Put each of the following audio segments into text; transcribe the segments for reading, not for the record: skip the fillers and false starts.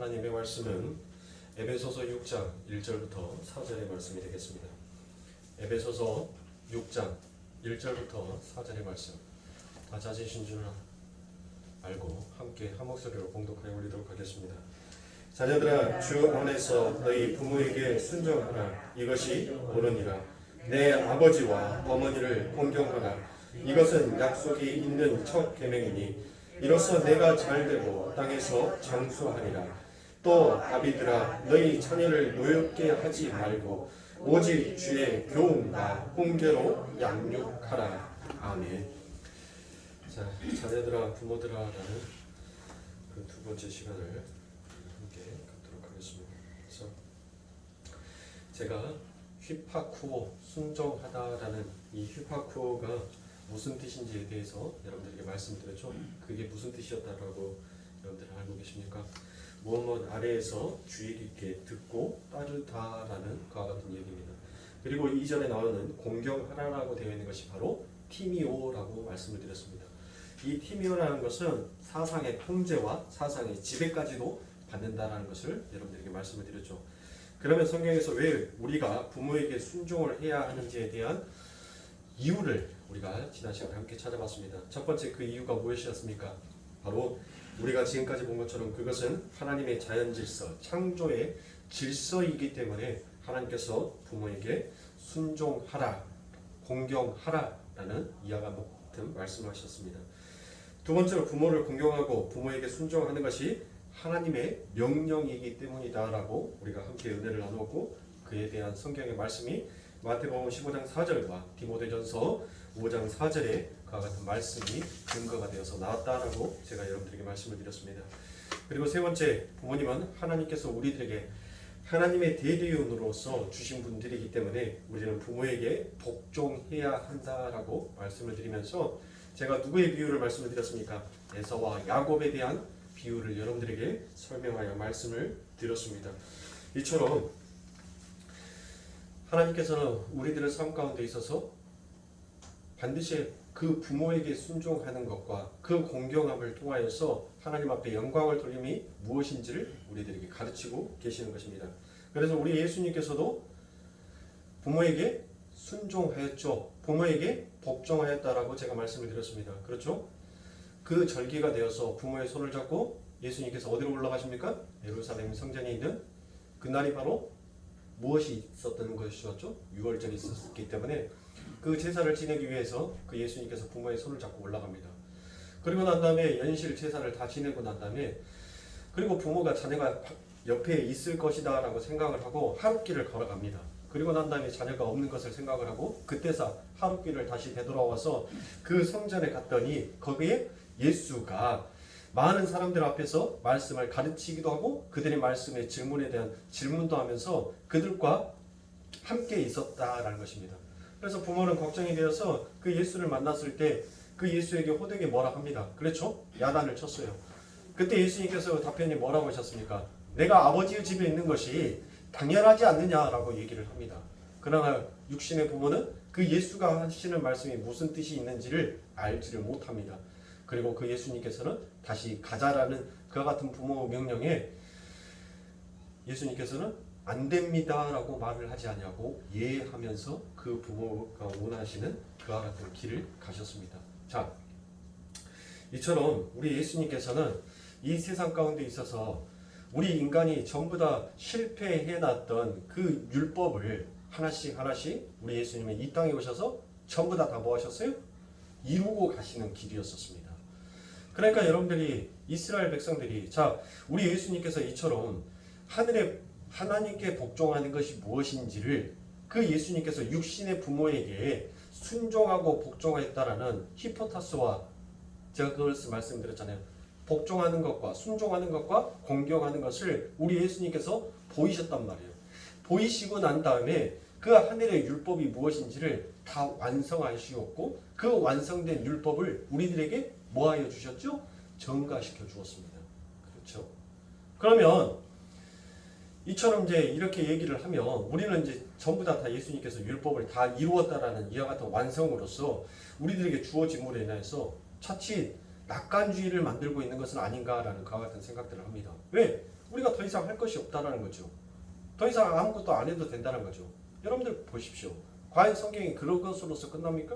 하나님의 말씀은 에베소서 6장 1절부터 4절의 말씀이 되겠습니다. 에베소서 6장 1절부터 4절의 말씀 다 찾으신 줄 알고 함께 한 목소리로 봉독하여 올리도록 하겠습니다. 자녀들아, 주 안에서 너희 부모에게 순종하라. 이것이 옳으니라. 내 아버지와 어머니를 공경하라. 이것은 약속이 있는 첫 계명이니 이로써 내가 잘되고 땅에서 장수하리라. 또 아비들아, 너희 자녀를 노엽게 하지 말고 오직 주의 교훈과 훈계로 양육하라. 아멘. 자, 자녀들아 부모들아라는 그 두 번째 시간을 함께 갖도록 하겠습니다. 그래서 제가 휘파쿠오, 순종하다라는 이 휘파쿠오가 무슨 뜻인지에 대해서 여러분들에게 말씀드렸죠. 그게 무슨 뜻이었다라고 여러분들 알고 계십니까? 무엇 아래에서 주의 깊게 듣고 따르다라는 그와 같은 얘기입니다. 그리고 이전에 나오는 공경하라라고 되어 있는 것이 바로 티미오라고 말씀을 드렸습니다. 이 티미오라는 것은 사상의 통제와 사상의 지배까지도 받는다라는 것을 여러분들에게 말씀을 드렸죠. 그러면 성경에서 왜 우리가 부모에게 순종을 해야 하는지에 대한 이유를 우리가 지난 시간에 함께 찾아봤습니다. 첫 번째 그 이유가 무엇이었습니까? 바로 우리가 지금까지 본 것처럼 그것은 하나님의 자연 질서, 창조의 질서이기 때문에 하나님께서 부모에게 순종하라, 공경하라라는 이와 같은 말씀을 하셨습니다. 두 번째로 부모를 공경하고 부모에게 순종하는 것이 하나님의 명령이기 때문이다라고 우리가 함께 은혜를 나누었고, 그에 대한 성경의 말씀이 마태복음 15장 4절과 디모데전서 5장 4절에 그와 같은 말씀이 근거가 되어서 나왔다라고 제가 여러분들에게 말씀을 드렸습니다. 그리고 세 번째, 부모님은 하나님께서 우리들에게 하나님의 대리인으로서 주신 분들이기 때문에 우리는 부모에게 복종해야 한다라고 말씀을 드리면서 제가 누구의 비유를 말씀을 드렸습니까? 에서와 야곱에 대한 비유를 여러분들에게 설명하여 말씀을 드렸습니다. 이처럼 하나님께서는 우리들의 삶 가운데 있어서 반드시 그 부모에게 순종하는 것과 그 공경함을 통하여서 하나님 앞에 영광을 돌림이 무엇인지를 우리들에게 가르치고 계시는 것입니다. 그래서 우리 예수님께서도 부모에게 순종하였죠. 부모에게 복종하였다라고 제가 말씀을 드렸습니다. 그렇죠? 그 절기가 되어서 부모의 손을 잡고 예수님께서 어디로 올라가십니까? 예루살렘 성전에 있는 그날이 바로 무엇이 있었던 것이었죠? 유월절이 있었기 때문에 그 제사를 지내기 위해서 그 예수님께서 부모의 손을 잡고 올라갑니다. 그리고 난 다음에 연실 제사를 다 지내고 난 다음에, 그리고 부모가 자녀가 옆에 있을 것이다 라고 생각을 하고 하룻길을 걸어갑니다. 그리고 난 다음에 자녀가 없는 것을 생각을 하고 그때서 하룻길을 다시 되돌아와서 그 성전에 갔더니 거기에 예수가 많은 사람들 앞에서 말씀을 가르치기도 하고 그들의 말씀의 질문에 대한 질문도 하면서 그들과 함께 있었다라는 것입니다. 그래서 부모는 걱정이 되어서 그 예수를 만났을 때 그 예수에게 호되게 뭐라 합니다. 그렇죠? 야단을 쳤어요. 그때 예수님께서 답변이 뭐라고 하셨습니까? 내가 아버지의 집에 있는 것이 당연하지 않느냐라고 얘기를 합니다. 그러나 육신의 부모는 그 예수가 하시는 말씀이 무슨 뜻이 있는지를 알지를 못합니다. 그리고 그 예수님께서는 다시 가자라는 그와 같은 부모 명령에 예수님께서는 안 됩니다라고 말을 하지 않냐고 예하면서 그 부모가 원하시는 그와 같은 길을 가셨습니다. 자, 이처럼 우리 예수님께서는 이 세상 가운데 있어서 우리 인간이 전부 다 실패해놨던 그 율법을 하나씩 우리 예수님이 이 땅에 오셔서 전부 다 뭐 하셨어요? 이루고 가시는 길이었었습니다. 그러니까 여러분들이 이스라엘 백성들이, 자, 우리 예수님께서 이처럼 하늘에 하나님께 복종하는 것이 무엇인지를 그 예수님께서 육신의 부모에게 순종하고 복종했다라는 히포타스와 제가 그것을 말씀드렸잖아요. 복종하는 것과 순종하는 것과 공경하는 것을 우리 예수님께서 보이셨단 말이에요. 보이시고 난 다음에 그 하늘의 율법이 무엇인지를 다 완성하시었고 그 완성된 율법을 우리들에게 뭐하여 주셨죠? 전가시켜 주었습니다. 그렇죠? 그러면 이처럼 이제 이렇게 얘기를 하면 우리는 이제 전부 다 예수님께서 율법을 다 이루었다라는 이와 같은 완성으로서 우리들에게 주어진 물에 인해서 차치 낙관주의를 만들고 있는 것은 아닌가라는 그와 같은 생각들을 합니다. 왜? 우리가 더 이상 할 것이 없다라는 거죠. 더 이상 아무것도 안 해도 된다는 거죠. 여러분들 보십시오. 과연 성경이 그런 것으로서 끝납니까?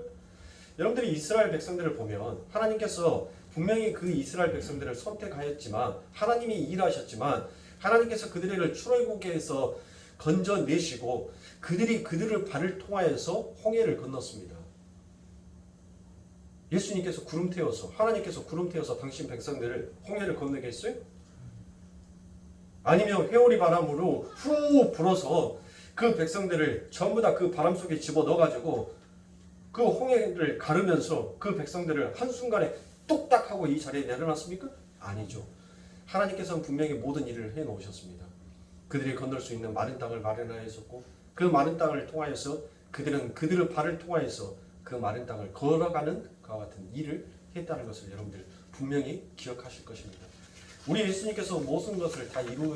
여러분들이 이스라엘 백성들을 보면 하나님께서 분명히 그 이스라엘 백성들을 선택하였지만 하나님이 일하셨지만 하나님께서 그들을 출애굽에서 건져내시고 그들을 발을 통하여서 홍해를 건넜습니다. 예수님께서 구름 태워서 하나님께서 구름 태워서 당신 백성들을 홍해를 건너게 했어요? 아니면 회오리 바람으로 후 불어서 그 백성들을 전부 다 그 바람 속에 집어넣어가지고 그 홍해를 가르면서 그 백성들을 한순간에 뚝딱 하고 이 자리에 내려놨습니까? 아니죠. 하나님께서는 분명히 모든 일을 해놓으셨습니다. 그들이 건널 수 있는 마른 땅을 마련하였었고 그 마른 땅을 통하여서 그들의 발을 통하여서 그 마른 땅을 걸어가는 그와 같은 일을 했다는 것을 여러분들 분명히 기억하실 것입니다. 우리 예수님께서 모든 것을 다 이루어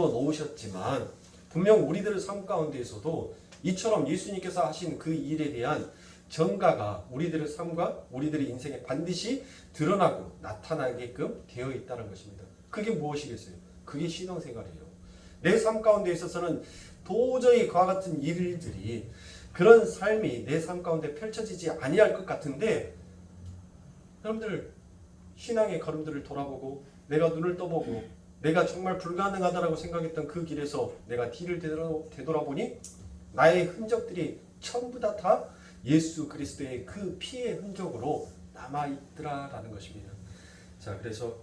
놓으셨지만 분명 우리들의 삶 가운데에서도 이처럼 예수님께서 하신 그 일에 대한 전가가 우리들의 삶과 우리들의 인생에 반드시 드러나고 나타나게끔 되어 있다는 것입니다. 그게 무엇이겠어요? 그게 신앙생활이에요. 내 삶 가운데 있어서는 도저히 그와 같은 일들이 그런 삶이 내 삶 가운데 펼쳐지지 아니할 것 같은데 여러분들 신앙의 걸음들을 돌아보고 내가 눈을 떠보고 내가 정말 불가능하다라고 생각했던 그 길에서 내가 뒤를 되돌아보니 나의 흔적들이 전부 다 예수 그리스도의 그 피의 흔적으로 남아있더라라는 것입니다. 자, 그래서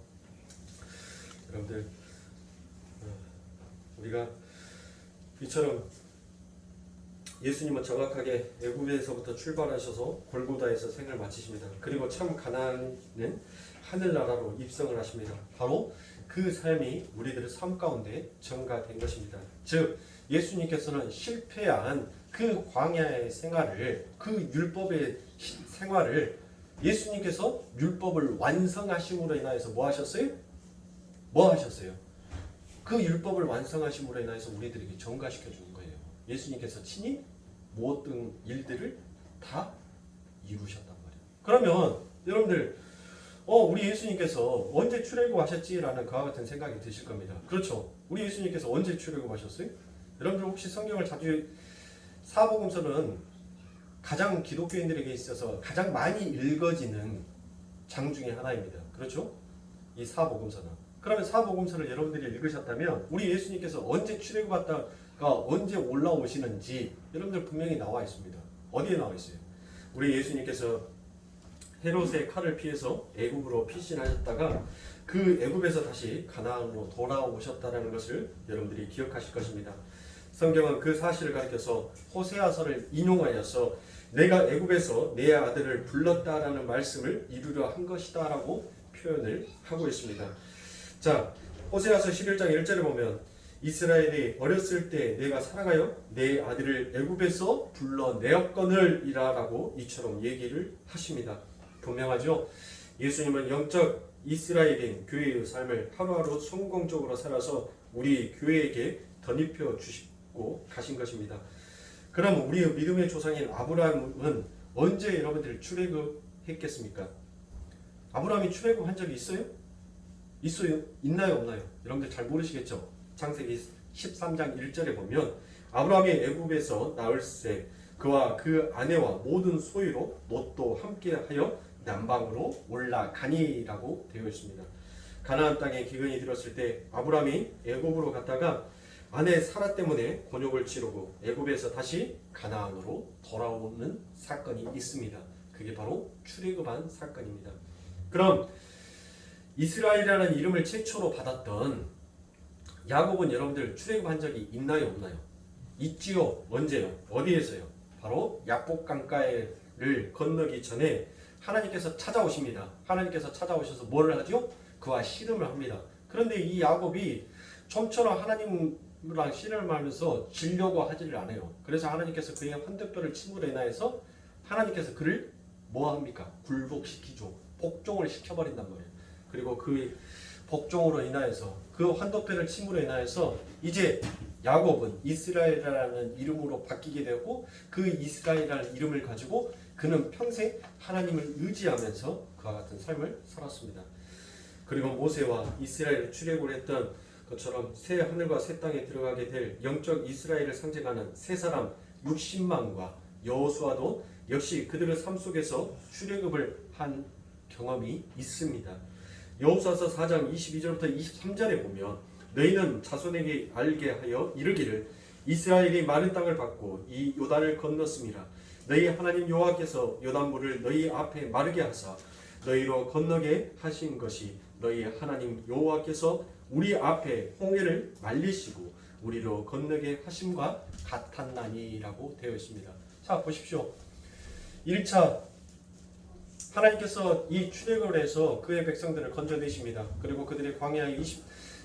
여러분들 우리가 이처럼 예수님은 정확하게 애굽에서부터 출발하셔서 골고다에서 생을 마치십니다. 그리고 참 가나안은 하늘나라로 입성을 하십니다. 바로 그 삶이 우리들의 삶 가운데 전가된 것입니다. 즉 예수님께서는 실패한 그 광야의 생활을 그 율법의 생활을 예수님께서 율법을 완성하심으로 인하여서 뭐 하셨어요? 뭐 하셨어요? 그 율법을 완성하심으로 인하여서 우리들에게 전가시켜 주는 거예요. 예수님께서 친히 모든 일들을 다 이루셨단 말이에요. 그러면 여러분들 우리 예수님께서 언제 출애굽하셨지라는 그와 같은 생각이 드실 겁니다. 그렇죠. 우리 예수님께서 언제 출애굽하셨어요? 여러분들 혹시 성경을 자주 사복음서는 가장 기독교인들에게 있어서 가장 많이 읽어지는 장 중에 하나입니다. 그렇죠? 이 사복음서는. 그러면 사복음서를 여러분들이 읽으셨다면 우리 예수님께서 언제 출애굽했다가 언제 올라오시는지 여러분들 분명히 나와 있습니다. 어디에 나와 있어요? 우리 예수님께서 헤롯의 칼을 피해서 애굽으로 피신하셨다가 그 애굽에서 다시 가나안으로 돌아오셨다는 것을 여러분들이 기억하실 것입니다. 성경은 그 사실을 가리켜서 호세아서를 인용하여서 내가 애굽에서 내 아들을 불렀다라는 말씀을 이루려 한 것이다라고 표현을 하고 있습니다. 자, 호세아서 11장 1절에 보면 이스라엘이 어렸을 때 내가 사랑하여 내 아들을 애굽에서 불러내었거늘 이라라고 이처럼 얘기를 하십니다. 분명하죠? 예수님은 영적 이스라엘인 교회의 삶을 하루하루 성공적으로 살아서 우리 교회에게 덧입혀 주시고 가신 것입니다. 그럼 우리 믿음의 조상인 아브라함은 언제 여러분들 출애굽했겠습니까? 아브라함이 출애굽한 적이 있어요? 있어요? 있나요? 없나요? 여러분들 잘 모르시겠죠? 창세기 13장 1절에 보면 아브라함이 애굽에서 나흘새 그와 그 아내와 모든 소유로 롯도 함께하여 남방으로 올라가니라고 되어 있습니다. 가나안 땅에 기근이 들었을 때 아브라함이 애굽으로 갔다가 아내 사라 때문에 곤욕을 치르고 애굽에서 다시 가나안으로 돌아오는 사건이 있습니다. 그게 바로 출애굽한 사건입니다. 그럼 이스라엘이라는 이름을 최초로 받았던 야곱은 여러분들 출애굽한 적이 있나요, 없나요? 있지요. 언제요? 어디에서요? 바로 야복 강가를 건너기 전에 하나님께서 찾아오십니다. 하나님께서 찾아오셔서 뭐를 하죠? 그와 씨름을 합니다. 그런데 이 야곱이 좀처럼 하나님이랑 씨름을 하면서 지려고 하지를 않아요. 그래서 하나님께서 그의 환대뼈를 침으로 인하여서 하나님께서 그를 뭐 합니까? 굴복시키죠. 복종을 시켜버린단 말이에요. 그리고 그 복종으로 인하여서 그 환도뼈를 침으로 인하여서 이제 야곱은 이스라엘이라는 이름으로 바뀌게 되었고 그 이스라엘이라는 이름을 가지고 그는 평생 하나님을 의지하면서 그와 같은 삶을 살았습니다. 그리고 모세와 이스라엘을 출애굽을 했던 것처럼 새 하늘과 새 땅에 들어가게 될 영적 이스라엘을 상징하는 세 사람 60만과 여호수아도 역시 그들의 삶 속에서 출애굽을 한 경험이 있습니다. 여호수아서 4장 22절부터 23절에 보면 너희는 자손에게 알게 하여 이르기를 이스라엘이 마른 땅을 받고 이 요단을 건넜음이라. 너희 하나님 여호와께서 요단물을 너희 앞에 마르게 하사 너희로 건너게 하신 것이 너희 하나님 여호와께서 우리 앞에 홍해를 말리시고 우리로 건너게 하심과 같았나니라고 되어 있습니다. 자 보십시오. 1차 하나님께서 이 출애굽을 해서 그의 백성들을 건져내십니다. 그리고 그들의 광야에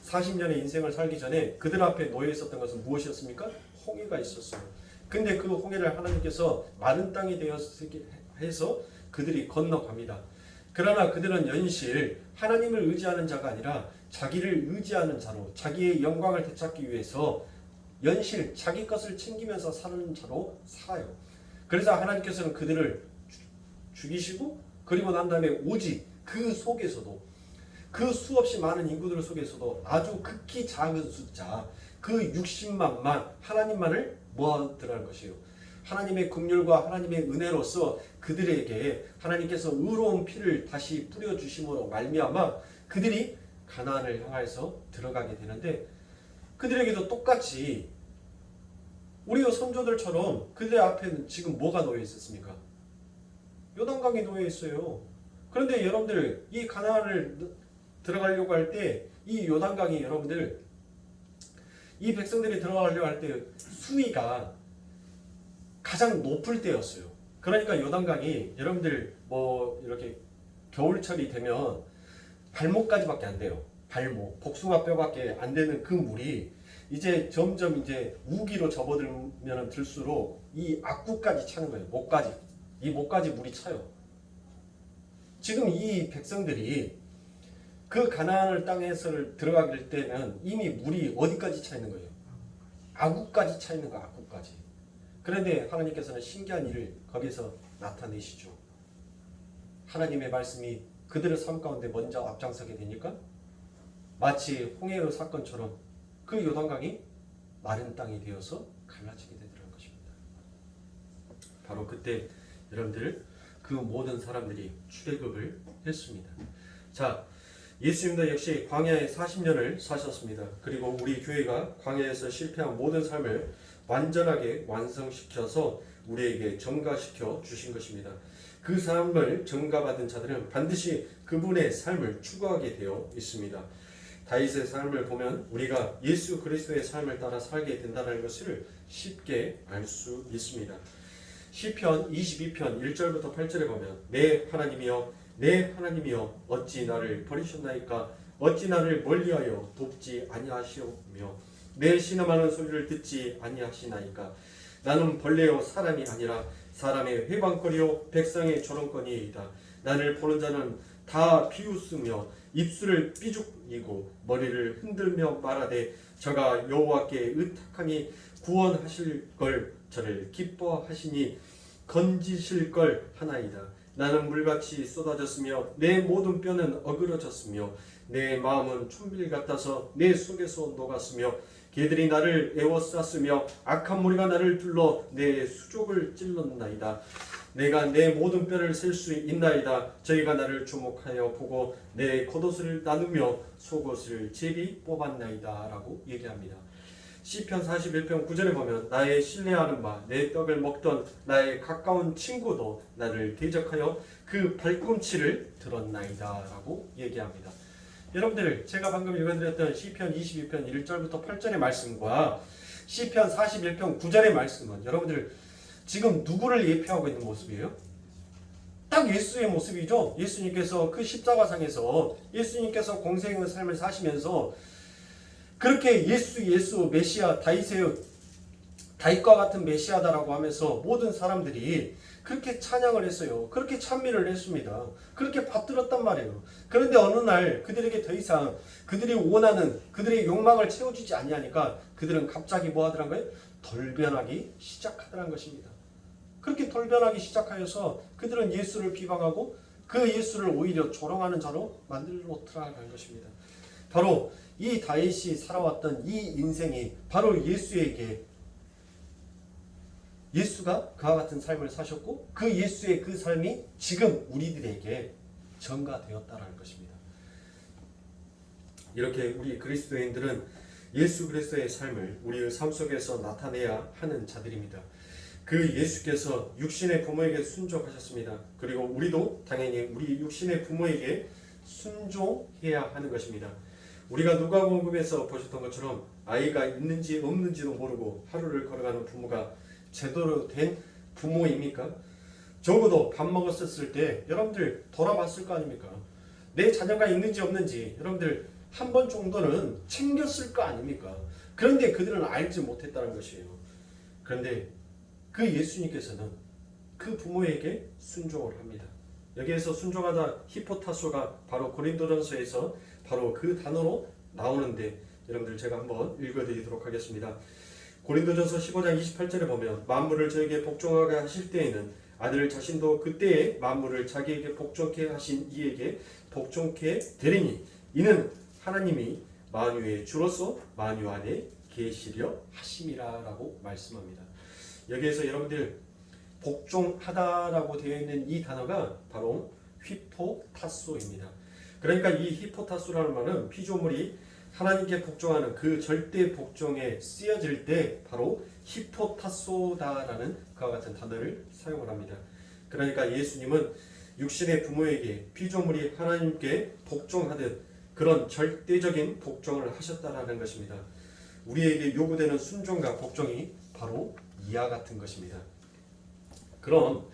40년의 인생을 살기 전에 그들 앞에 놓여 있었던 것은 무엇이었습니까? 홍해가 있었어요. 근데 그 홍해를 하나님께서 마른 땅이 되었게 해서 그들이 건너갑니다. 그러나 그들은 연실 하나님을 의지하는 자가 아니라 자기를 의지하는 자로 자기의 영광을 되찾기 위해서 연실 자기 것을 챙기면서 사는 자로 살아요. 그래서 하나님께서는 그들을 죽이시고 그리고 난 다음에 오직 그 속에서도 그 수없이 많은 인구들 속에서도 아주 극히 작은 숫자 그 60만만 하나님만을 모아들라는 것이에요. 하나님의 긍휼과 하나님의 은혜로서 그들에게 하나님께서 의로운 피를 다시 뿌려주심으로 말미암아 그들이 가나안을 향해서 들어가게 되는데 그들에게도 똑같이 우리의 선조들처럼 그들 앞에는 지금 뭐가 놓여 있었습니까? 요단강이 놓여 있어요. 그런데 여러분들 이 가나안을 들어가려고 할 때 이 요단강이 여러분들 이 백성들이 들어가려고 할 때 수위가 가장 높을 때였어요. 그러니까 요단강이 여러분들 뭐 이렇게 겨울철이 되면 발목까지밖에 안 돼요. 발목, 복숭아뼈밖에 안 되는 그 물이 이제 점점 이제 우기로 접어들면 들수록 이 악구까지 차는 거예요. 목까지. 이 목까지 물이 차요. 지금 이 백성들이 그 가나안 땅에서 들어가길 때는 이미 물이 어디까지 차 있는 거예요? 아구까지 차 있는 거예요. 아구까지. 그런데 하나님께서는 신기한 일을 거기서 나타내시죠. 하나님의 말씀이 그들의 삶 가운데 먼저 앞장서게 되니까 마치 홍해의 사건처럼 그 요단강이 마른 땅이 되어서 갈라지게 되더라는 것입니다. 바로 그때 여러분들 그 모든 사람들이 출애굽을 했습니다. 자, 예수님도 역시 광야에 40년을 사셨습니다. 그리고 우리 교회가 광야에서 실패한 모든 삶을 완전하게 완성시켜서 우리에게 전가시켜 주신 것입니다. 그 삶을 전가받은 자들은 반드시 그분의 삶을 추구하게 되어 있습니다. 다윗의 삶을 보면 우리가 예수 그리스도의 삶을 따라 살게 된다는 것을 쉽게 알 수 있습니다. 시편 22편 1절부터 8절에 보면 내 하나님이여 내 하나님이여 어찌 나를 버리셨나이까 어찌 나를 멀리하여 돕지 아니하시오며 내 신음하는 소리를 듣지 아니하시나이까 나는 벌레요 사람이 아니라 사람의 회방거리요 백성의 조롱거니이다. 나를 보는 자는 다 비웃으며 입술을 삐죽이고 머리를 흔들며 말하되 저가 여호와께 의탁하니 구원하실 걸 저를 기뻐하시니 건지실 걸 하나이다. 나는 물같이 쏟아졌으며 내 모든 뼈는 어그러졌으며 내 마음은 촌빌 같아서 내 속에서 녹았으며 개들이 나를 에워쌌으며 악한 무리가 나를 둘러 내 수족을 찔렀나이다. 내가 내 모든 뼈를 셀 수 있나이다. 저희가 나를 주목하여 보고 내 겉옷을 나누며 속옷을 제비 뽑았나이다 라고 얘기합니다. 시편 41편 9절에 보면 나의 신뢰하는 바 내 떡을 먹던 나의 가까운 친구도 나를 대적하여 그 발꿈치를 들었나이다 라고 얘기합니다. 여러분들 제가 방금 읽어드렸던 시편 22편 1절부터 8절의 말씀과 시편 41편 9절의 말씀은 여러분들 지금 누구를 예표하고 있는 모습이에요? 딱 예수의 모습이죠. 예수님께서 그 십자가상에서 예수님께서 공생의 삶을 사시면서 그렇게 예수 메시아 다윗과 같은 메시아다라고 하면서 모든 사람들이 그렇게 찬양을 했어요. 그렇게 찬미를 했습니다. 그렇게 받들었단 말이에요. 그런데 어느 날 그들에게 더 이상 그들이 원하는 그들의 욕망을 채워주지 아니하니까 그들은 갑자기 뭐 하더란 거예요? 돌변하기 시작하더란 것입니다. 그렇게 돌변하기 시작하여서 그들은 예수를 비방하고 그 예수를 오히려 조롱하는 자로 만들어 놓더라는 것입니다. 바로 이 다윗이 살아왔던 이 인생이 바로 예수가 그와 같은 삶을 사셨고 그 예수의 그 삶이 지금 우리들에게 전가되었다라는 것입니다. 이렇게 우리 그리스도인들은 예수 그리스도의 삶을 우리의 삶 속에서 나타내야 하는 자들입니다. 그 예수께서 육신의 부모에게 순종하셨습니다. 그리고 우리도 당연히 우리 육신의 부모에게 순종해야 하는 것입니다. 우리가 누가복음에서 보셨던 것처럼 아이가 있는지 없는지도 모르고 하루를 걸어가는 부모가 제대로 된 부모입니까? 적어도 밥 먹었을 때 여러분들 돌아봤을 거 아닙니까? 내 자녀가 있는지 없는지 여러분들 한 번 정도는 챙겼을 거 아닙니까? 그런데 그들은 알지 못했다는 것이에요. 그런데 그 예수님께서는 그 부모에게 순종을 합니다. 여기에서 순종하다 히포타소가 바로 고린도전서에서 바로 그 단어로 나오는데 여러분들 제가 한번 읽어드리도록 하겠습니다. 고린도전서 15장 28절에 보면 만물을 저에게 복종하게 하실 때에는 아들 자신도 그때에 만물을 자기에게 복종케 하신 이에게 복종케 되리니 이는 하나님이 만유의 주로서 만유 안에 계시려 하심이라 라고 말씀합니다. 여기에서 여러분들 복종하다라고 되어 있는 이 단어가 바로 휘포타소입니다. 그러니까 이 휘포타소라는 말은 피조물이 하나님께 복종하는 그 절대 복종에 쓰여질 때 바로 히포타소다라는 그와 같은 단어를 사용을 합니다. 그러니까 예수님은 육신의 부모에게 피조물이 하나님께 복종하듯 그런 절대적인 복종을 하셨다라는 것입니다. 우리에게 요구되는 순종과 복종이 바로 이와 같은 것입니다. 그럼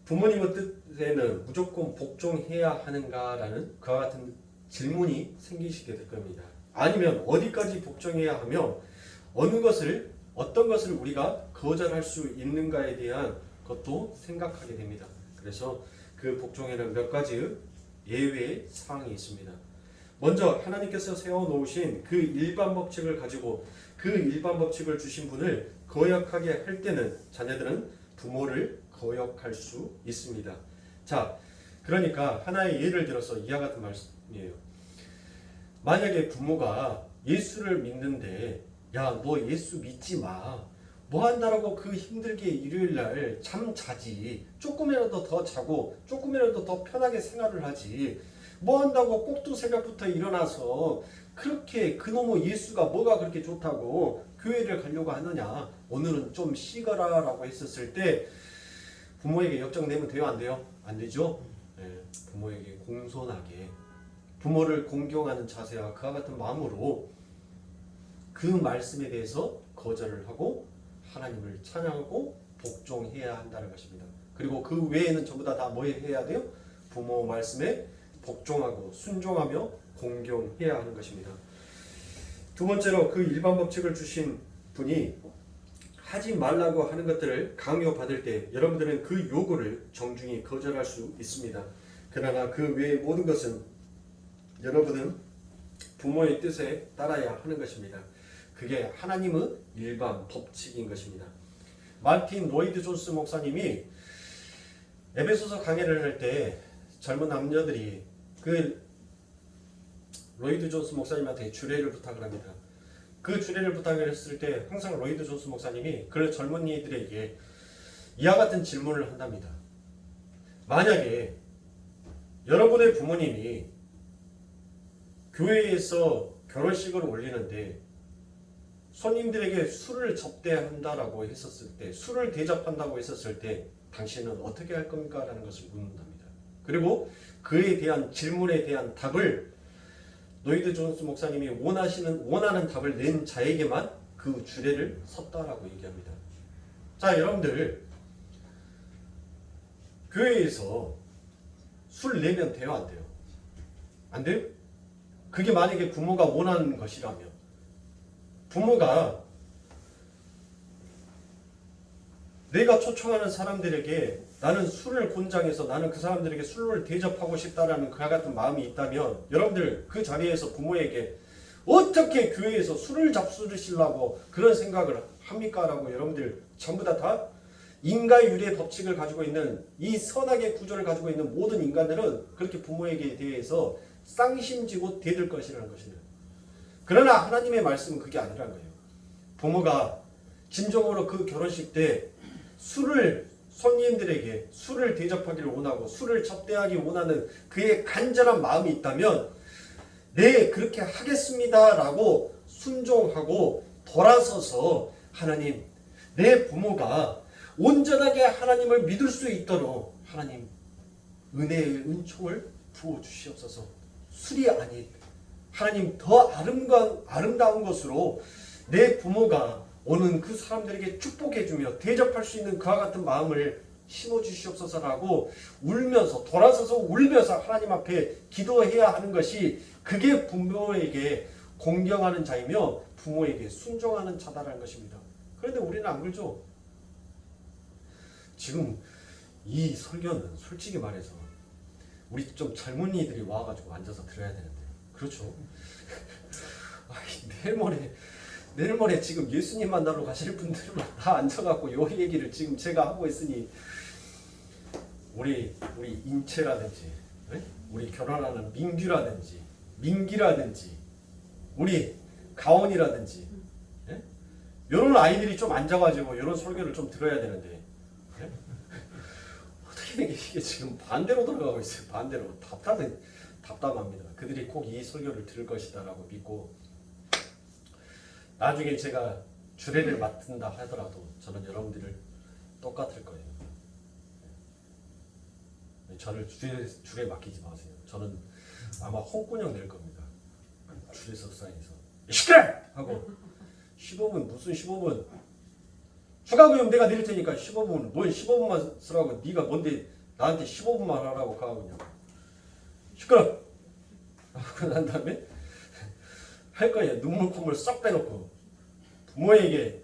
부모님의 뜻에는 무조건 복종해야 하는가라는 그와 같은 질문이 생기시게 될 겁니다. 아니면 어디까지 복종해야 하며 어떤 것을 우리가 거절할 수 있는가에 대한 것도 생각하게 됩니다. 그래서 그 복종에는 몇 가지의 예외의 사항이 있습니다. 먼저 하나님께서 세워놓으신 그 일반 법칙을 가지고 그 일반 법칙을 주신 분을 거역하게 할 때는 자녀들은 부모를 거역할 수 있습니다. 자, 그러니까 하나의 예를 들어서 이와 같은 말씀이에요. 만약에 부모가 예수를 믿는데 야, 너 예수 믿지 마. 뭐 한다라고 그 힘들게 일요일날 잠 자지. 조금이라도 더 자고 조금이라도 더 편하게 생활을 하지. 뭐 한다고 꼭두 새벽부터 일어나서 그렇게 그놈의 예수가 뭐가 그렇게 좋다고 교회를 가려고 하느냐. 오늘은 좀 쉬거라 라고 했었을 때 부모에게 역정내면 돼요? 안 돼요? 안 되죠? 네, 부모에게 공손하게 부모를 공경하는 자세와 그와 같은 마음으로 그 말씀에 대해서 거절을 하고 하나님을 찬양하고 복종해야 한다는 것입니다. 그리고 그 외에는 전부 다 뭐 해야 돼요? 부모 말씀에 복종하고 순종하며 공경해야 하는 것입니다. 두 번째로 그 일반 법칙을 주신 분이 하지 말라고 하는 것들을 강요받을 때 여러분들은 그 요구를 정중히 거절할 수 있습니다. 그러나 그 외의 모든 것은 여러분은 부모의 뜻에 따라야 하는 것입니다. 그게 하나님의 일반 법칙인 것입니다. 마틴 로이드 존스 목사님이 에베소서 강해를 할 때 젊은 남녀들이 그 로이드 존스 목사님한테 주례를 부탁을 합니다. 그 주례를 부탁을 했을 때 항상 로이드 존스 목사님이 그 젊은이들에게 이와 같은 질문을 한답니다. 만약에 여러분의 부모님이 교회에서 결혼식을 올리는데 손님들에게 술을 접대한다라고 했었을 때, 술을 대접한다고 했었을 때 당신은 어떻게 할 겁니까? 라는 것을 묻는답니다. 그리고 그에 대한 질문에 대한 답을 로이드 존스 목사님이 원하는 답을 낸 자에게만 그 주례를 섰다라고 얘기합니다. 자, 여러분들 교회에서 술 내면 돼요? 안 돼요? 안 돼요? 그게 만약에 부모가 원하는 것이라면 부모가 내가 초청하는 사람들에게 나는 술을 권장해서 나는 그 사람들에게 술을 대접하고 싶다라는 그와 같은 마음이 있다면 여러분들 그 자리에서 부모에게 어떻게 교회에서 술을 잡수시려고 그런 생각을 합니까? 라고 여러분들 전부 다 인과율의 법칙을 가지고 있는 이 선악의 구조를 가지고 있는 모든 인간들은 그렇게 부모에게 대해서 쌍심지고 대들 것이라는 것이에요. 그러나 하나님의 말씀은 그게 아니라는 거예요. 부모가 진정으로 그 결혼식 때 손님들에게 술을 대접하기를 원하고 술을 접대하기 원하는 그의 간절한 마음이 있다면 네 그렇게 하겠습니다라고 순종하고 돌아서서 하나님 내 부모가 온전하게 하나님을 믿을 수 있도록 하나님 은혜의 은총을 부어주시옵소서. 술이 아닌 하나님 더 아름다운 것으로 내 부모가 오는 그 사람들에게 축복해주며 대접할 수 있는 그와 같은 마음을 심어주시옵소서라고 울면서 돌아서서 울면서 하나님 앞에 기도해야 하는 것이 그게 부모에게 공경하는 자이며 부모에게 순종하는 자다라는 것입니다. 그런데 우리는 안 그러죠. 지금 이 설교는 솔직히 말해서 우리 좀 젊은이들이 와가지고 앉아서 들어야 되는데 그렇죠? 내일 모레 지금 예수님 만나러 가실 분들만 다 앉아갖고 요 얘기를 지금 제가 하고 있으니 우리 인채라든지 우리 결혼하는 민기라든지 우리 가온이라든지 이런 아이들이 좀 앉아가지고 이런 설교를 좀 들어야 되는데 어떻게 이게 지금 반대로 돌아가고 있어요. 반대로 답답합니다. 그들이 꼭 이 설교를 들을 것이다라고 믿고 나중에 제가 주례를 맡는다 하더라도 저는 여러분들을 똑같을 거예요. 저를 주례 맡기지 마세요. 저는 아마 홍군형 낼 겁니다. 주례 석상에서 시끄러! 하고 15분 무슨 15분 추가비용 내가 내릴 테니까 15분 뭘 15분만 쓰라고 네가 뭔데 나한테 15분만 하라고 가고 그냥 시끄러! 하고 난 다음에 할 거예요. 눈물 콧물 쏙 빼놓고 부모에게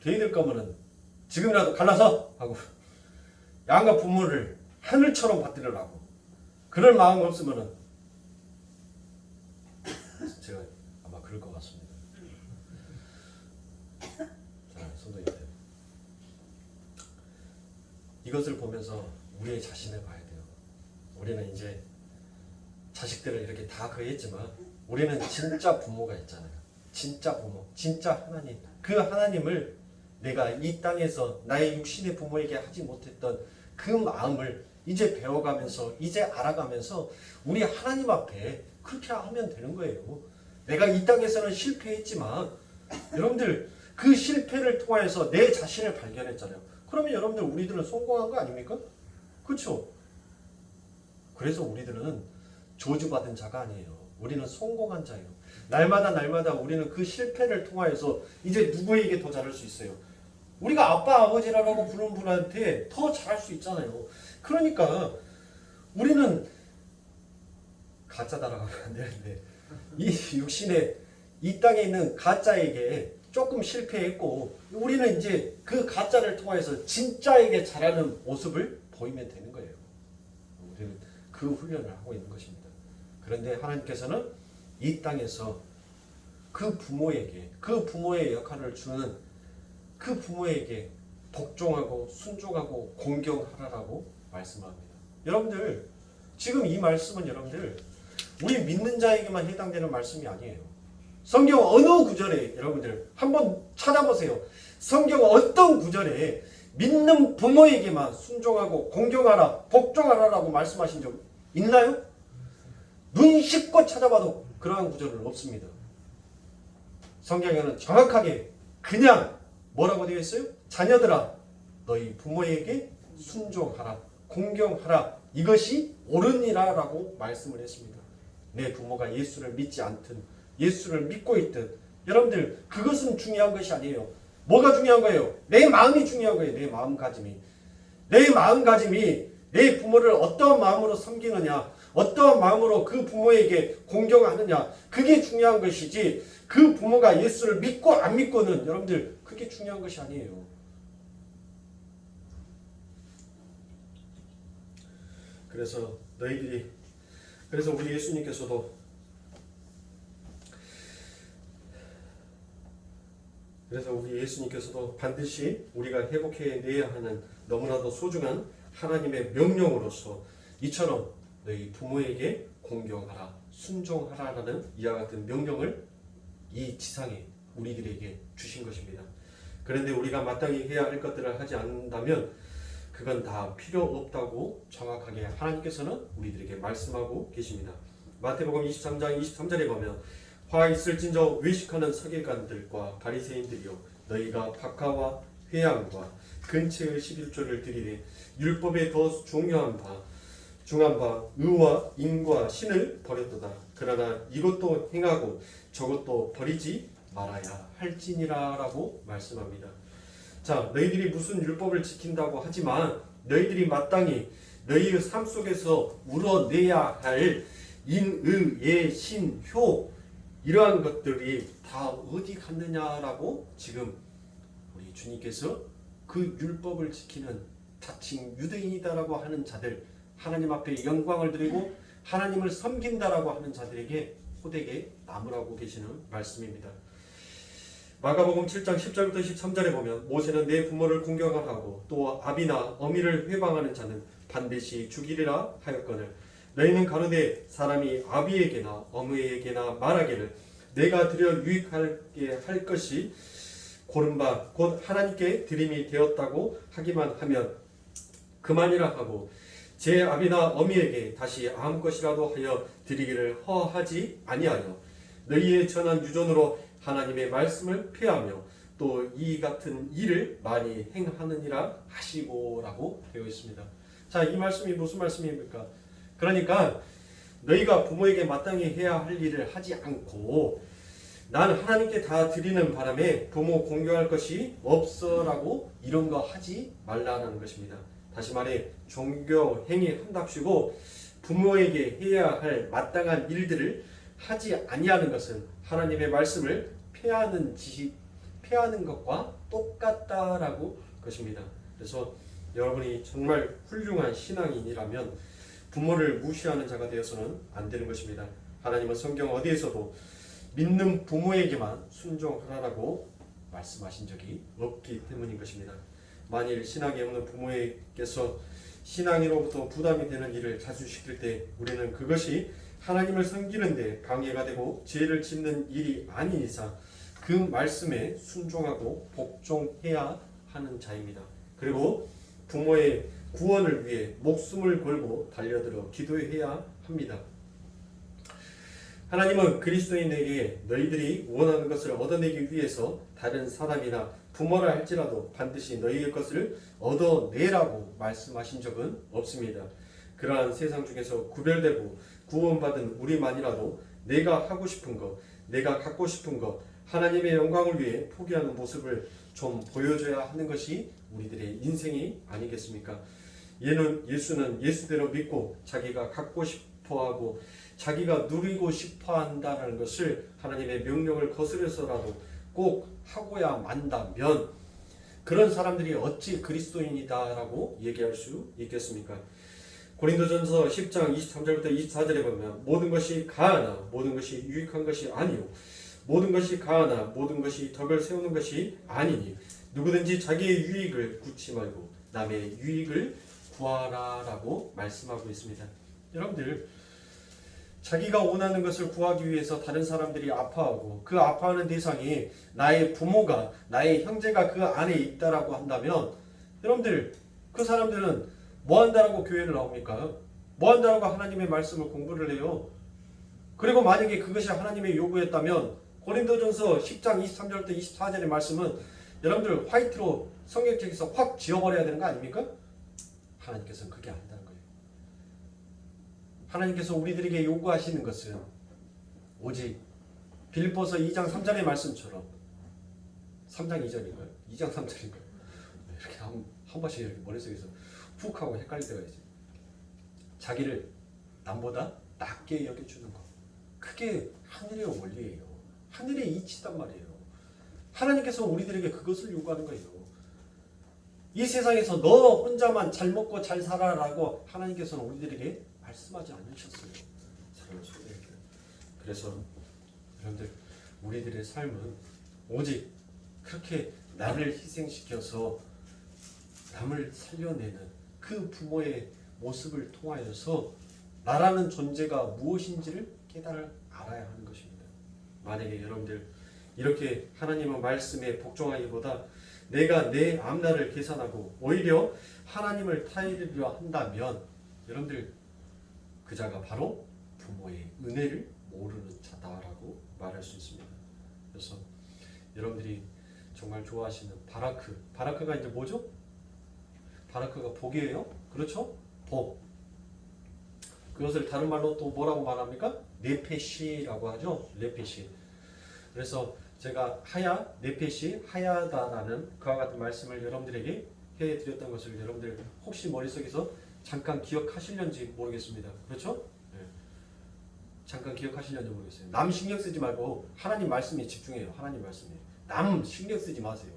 대들 거면은 지금이라도 갈라서 하고 양가 부모를 하늘처럼 받들으라고 그럴 마음 없으면은 제가 아마 그럴 것 같습니다. 자, 선생님들 이것을 보면서 우리의 자신을 봐야 돼요. 우리는 이제 자식들을 이렇게 다 그했지만 우리는 진짜 부모가 있잖아요. 진짜 부모, 진짜 하나님. 그 하나님을 내가 이 땅에서 나의 육신의 부모에게 하지 못했던 그 마음을 이제 배워가면서 이제 알아가면서 우리 하나님 앞에 그렇게 하면 되는 거예요. 내가 이 땅에서는 실패했지만 여러분들 그 실패를 통해서 내 자신을 발견했잖아요. 그러면 여러분들 우리들은 성공한 거 아닙니까? 그렇죠? 그래서 우리들은 저주받은 자가 아니에요. 우리는 성공한 자예요. 날마다 우리는 그 실패를 통하여서 이제 누구에게 더 잘할 수 있어요? 우리가 아빠 아버지라고 부르는 분한테 더 잘할 수 있잖아요. 그러니까 우리는 가짜다라고 하면 안 되는데 이 육신의 이 땅에 있는 가짜에게 조금 실패했고 우리는 이제 그 가짜를 통해서 진짜에게 잘하는 모습을 보이면 되는 거예요. 우리는 그 훈련을 하고 있는 것입니다. 그런데 하나님께서는 이 땅에서 그 부모의 역할을 주는 그 부모에게 복종하고 순종하고 공경하라고 말씀합니다. 여러분들 지금 이 말씀은 여러분들 우리 믿는 자에게만 해당되는 말씀이 아니에요. 성경 어느 구절에 여러분들 한번 찾아보세요. 성경 어떤 구절에 믿는 부모에게만 순종하고 공경하라 복종하라라고 말씀하신 적 있나요? 눈 씻고 찾아봐도 그러한 구절은 없습니다. 성경에는 정확하게 그냥 뭐라고 되어 있어요? 자녀들아 너희 부모에게 순종하라 공경하라 이것이 옳으니라 라고 말씀을 했습니다. 내 부모가 예수를 믿지 않든 예수를 믿고 있든 여러분들 그것은 중요한 것이 아니에요. 뭐가 중요한 거예요? 내 마음이 중요한 거예요. 내 마음가짐이 내 부모를 어떠한 마음으로 섬기느냐 어떠한 마음으로 그 부모에게 공경하느냐 그게 중요한 것이지 그 부모가 예수를 믿고 안 믿고는 여러분들 그게 중요한 것이 아니에요. 그래서 우리 예수님께서도 그래서 우리 예수님께서도 반드시 우리가 회복해내야 하는 너무나도 소중한 하나님의 명령으로서 이처럼 너희 부모에게 공경하라, 순종하라라는 이와 같은 명령을 이 지상에 우리들에게 주신 것입니다. 그런데 우리가 마땅히 해야 할 것들을 하지 않는다면 그건 다 필요 없다고 정확하게 하나님께서는 우리들에게 말씀하고 계십니다. 마태복음 23장 23절에 보면 화 있을진저 외식하는 서기관들과 바리새인들이여 너희가 박하와 회양과 근처의 11조를 드리되 율법에 더 중요한 바 의와 인과 신을 버렸도다. 그러나 이것도 행하고 저것도 버리지 말아야 할지니라 라고 말씀합니다. 자, 너희들이 무슨 율법을 지킨다고 하지만 너희들이 마땅히 너희의 삶 속에서 우러내야 할 인, 의, 예, 신, 효 이러한 것들이 다 어디 갔느냐라고 지금 우리 주님께서 그 율법을 지키는 자칭 유대인이다라고 하는 자들, 하나님 앞에 영광을 드리고 하나님을 섬긴다라고 하는 자들에게 호되게 나무라고 계시는 말씀입니다. 마가복음 7장 10절부터 13절에 보면 모세는 내 부모를 공경하고 또 아비나 어미를 회방하는 자는 반드시 죽이리라 하였거늘 너희는 가로되 사람이 아비에게나 어미에게나 말하기를 내가 드려 유익하게 할 것이 고른 바 곧 하나님께 드림이 되었다고 하기만 하면 그만이라 하고 제 아비나 어미에게 다시 아무 것이라도 하여 드리기를 허하지 아니하여 너희의 전한 유전으로 하나님의 말씀을 폐하며 또 이 같은 일을 많이 행하느니라 하시고라고 되어 있습니다. 자, 이 말씀이 무슨 말씀입니까? 그러니까 너희가 부모에게 마땅히 해야 할 일을 하지 않고 난 하나님께 다 드리는 바람에 부모 공경할 것이 없어라고 이런 거 하지 말라는 것입니다. 다시 말해 종교 행위 한답시고 부모에게 해야 할 마땅한 일들을 하지 아니하는 것은 하나님의 말씀을 폐하는 것과 똑같다라고 것입니다. 그래서 여러분이 정말 훌륭한 신앙인이라면 부모를 무시하는 자가 되어서는 안 되는 것입니다. 하나님은 성경 어디에서도 믿는 부모에게만 순종하라고 말씀하신 적이 없기 때문인 것입니다. 만일 신앙이 없는 부모에게서 신앙인으로부터 부담이 되는 일을 자주 시킬 때 우리는 그것이 하나님을 섬기는데 방해가 되고 죄를 짓는 일이 아닌 이상 그 말씀에 순종하고 복종해야 하는 자입니다. 그리고 부모의 구원을 위해 목숨을 걸고 달려들어 기도해야 합니다. 하나님은 그리스도인에게 너희들이 원하는 것을 얻어내기 위해서 다른 사람이나 부모라 할지라도 반드시 너희의 것을 얻어내라고 말씀하신 적은 없습니다. 그러한 세상 중에서 구별되고 구원받은 우리만이라도 내가 하고 싶은 것, 내가 갖고 싶은 것, 하나님의 영광을 위해 포기하는 모습을 좀 보여줘야 하는 것이 우리들의 인생이 아니겠습니까? 예수는 예수대로 믿고 자기가 갖고 싶어하고 자기가 누리고 싶어한다는 것을 하나님의 명령을 거스려서라도 꼭 하고야 만다면 그런 사람들이 어찌 그리스도인이다라고 얘기할 수 있겠습니까? 고린도전서 10장 23절부터 24절에 보면 모든 것이 가하나 모든 것이 유익한 것이 아니요 모든 것이 가하나 모든 것이 덕을 세우는 것이 아니니 누구든지 자기의 유익을 구치 말고 남의 유익을 구하라라고 말씀하고 있습니다. 여러분들 자기가 원하는 것을 구하기 위해서 다른 사람들이 아파하고 그 아파하는 대상이 나의 부모가 나의 형제가 그 안에 있다라고 한다면 여러분들 그 사람들은 뭐 한다라고 교회를 나옵니까? 뭐 한다라고 하나님의 말씀을 공부를 해요? 그리고 만약에 그것이 하나님의 요구였다면 고린도전서 10장 23절부터 24절의 말씀은 여러분들 화이트로 성경책에서 확 지워버려야 되는 거 아닙니까? 하나님께서는 그게 아니다는 거예요. 하나님께서 우리들에게 요구하시는 것은 오직 빌립보서 2장 3절의 말씀처럼 3장 2절인가요? 2장 3절인가요? 이렇게 한 번씩 이렇게 머릿속에서 훅 하고 헷갈릴 때가 있어요. 자기를 남보다 낮게 여겨주는 것. 그게 하늘의 원리예요. 하늘의 이치단 말이에요. 하나님께서 우리들에게 그것을 요구하는 거예요. 이 세상에서 너 혼자만 잘 먹고 잘 살아라고 하나님께서는 우리들에게 말씀하지 않으셨어요. 사랑하는 성도님들. 그래서 여러분들 우리들의 삶은 오직 그렇게 나를 희생시켜서 남을 살려내는 그 부모의 모습을 통하여서 나라는 존재가 무엇인지를 알아야 하는 것입니다. 만약에 여러분들 이렇게 하나님의 말씀에 복종하기보다 내가 내 앞날을 계산하고 오히려 하나님을 타이르려 한다면 여러분들 그 자가 바로 부모의 은혜를 모르는 자다라고 말할 수 있습니다. 그래서 여러분들이 정말 좋아하시는 바라크가 이제 뭐죠? 바라크가 복이에요. 그렇죠? 복. 그것을 다른 말로 또 뭐라고 말합니까? 네페시라고 하죠. 네페시. 그래서 제가 네페시, 하야다라는 그와 같은 말씀을 여러분들에게 해드렸던 것을 여러분들 혹시 머릿속에서 잠깐 기억하시려는지 모르겠습니다. 그렇죠? 네. 잠깐 기억하시려는지 모르겠어요. 남 신경 쓰지 말고 하나님 말씀에 집중해요. 하나님 말씀에. 남 신경 쓰지 마세요.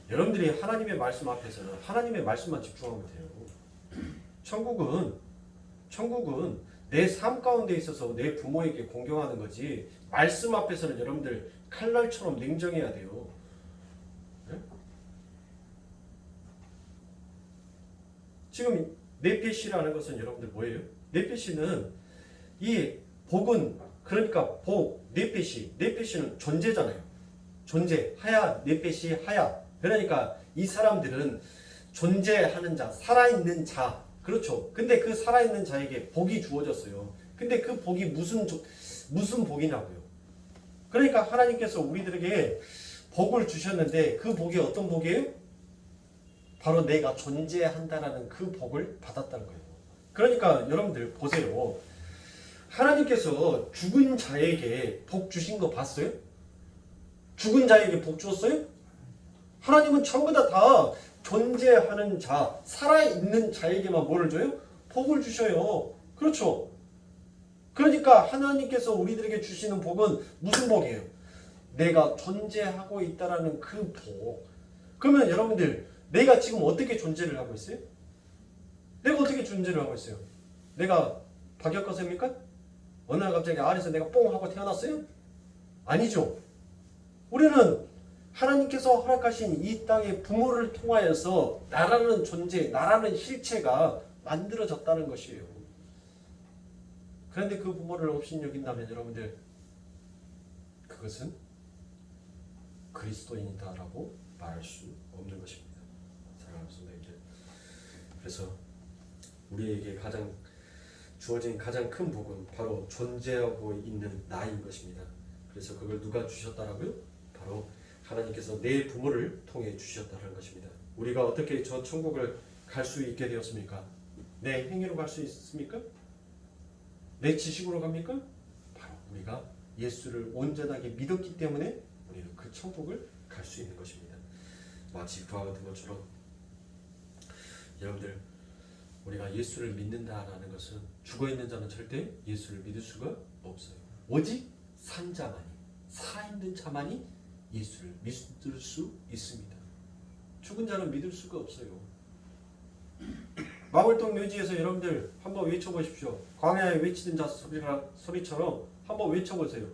여러분들이 하나님의 말씀 앞에서는 하나님의 말씀만 집중하면 돼요. 천국은 내 삶 가운데 있어서 내 부모에게 공경하는 거지 말씀 앞에서는 여러분들 칼날처럼 냉정해야 돼요. 네? 지금 네페시라는 것은 여러분들 뭐예요? 네페시는 이 복은 그러니까 네페시는 존재잖아요. 존재, 네페시, 그러니까 이 사람들은 존재하는 자, 살아있는 자. 그렇죠. 근데 그 살아있는 자에게 복이 주어졌어요. 근데 그 복이 무슨 복이냐고요. 그러니까 하나님께서 우리들에게 복을 주셨는데 그 복이 어떤 복이에요? 바로 내가 존재한다라는 그 복을 받았다는 거예요. 그러니까 여러분들 보세요. 하나님께서 죽은 자에게 복 주신 거 봤어요? 죽은 자에게 복 주었어요? 하나님은 전부 다 존재하는 자, 살아있는 자에게만 뭐를 줘요? 복을 주셔요. 그렇죠? 그러니까 하나님께서 우리들에게 주시는 복은 무슨 복이에요? 내가 존재하고 있다라는 그 복. 그러면 여러분들 내가 지금 어떻게 존재를 하고 있어요? 내가 어떻게 존재를 하고 있어요? 내가 박혁거세입니까? 어느 날 갑자기 알에서 내가 뽕 하고 태어났어요? 아니죠. 우리는 하나님께서 허락하신 이 땅의 부모를 통하여서 나라는 존재, 나라는 실체가 만들어졌다는 것이에요. 그런데 그 부모를 업신여긴다면 여러분들 그것은 그리스도인이다라고 말할 수 없는 것입니다. 사랑하는 성도님들. 그래서 우리에게 주어진 가장 큰 복은 바로 존재하고 있는 나인 것입니다. 그래서 그걸 누가 주셨다라고요? 바로 하나님께서 내 부모를 통해 주셨다는 것입니다. 우리가 어떻게 저 천국을 갈 수 있게 되었습니까? 내 행위로 갈 수 있습니까? 내 지식으로 갑니까? 바로 우리가 예수를 온전하게 믿었기 때문에 우리는 그 천국을 갈 수 있는 것입니다. 마치 그와 같은 것처럼 여러분들 우리가 예수를 믿는다라는 것은 죽어있는 자는 절대 예수를 믿을 수가 없어요. 오직 산 자만이, 살아있는 자만이 예수를 믿을 수 있습니다. 죽은 자는 믿을 수가 없어요. 마을동 묘지에서 여러분들 한번 외쳐보십시오. 광야에 외치던 자 소리처럼 한번 외쳐보세요.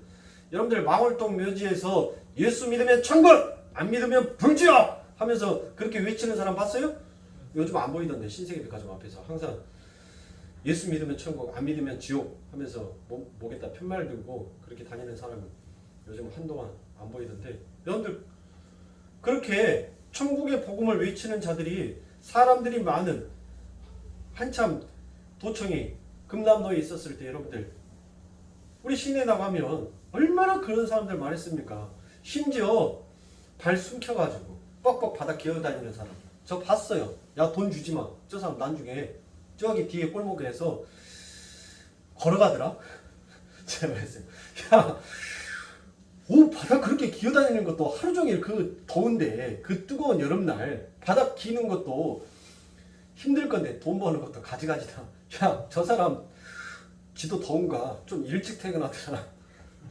여러분들 마을동 묘지에서 예수 믿으면 천국, 안 믿으면 불지옥 하면서 그렇게 외치는 사람 봤어요? 요즘 안 보이던데 신세계백화점 앞에서 항상 예수 믿으면 천국, 안 믿으면 지옥 하면서 목에다 푯말 들고 그렇게 다니는 사람은 요즘 한동안 안 보이던데 여러분들 그렇게 천국의 복음을 외치는 자들이 사람들이 많은 한참 도청이 금남로에 있었을 때 여러분들 우리 시내 나가면 얼마나 그런 사람들 많았습니까? 심지어 발 숨겨가지고 뻑뻑 바닥 기어다니는 사람 저 봤어요. 야 돈 주지 마. 저 사람 나중에 저기 뒤에 골목에서 걸어가더라. 제가 그랬어요. 야, 오 바닥 그렇게 기어다니는 것도 하루 종일 그 더운데 그 뜨거운 여름날 바닥 기는 것도 힘들 건데 돈 버는 것도 가지가지다. 야, 저 사람 지도 더운가 좀 일찍 퇴근하더라.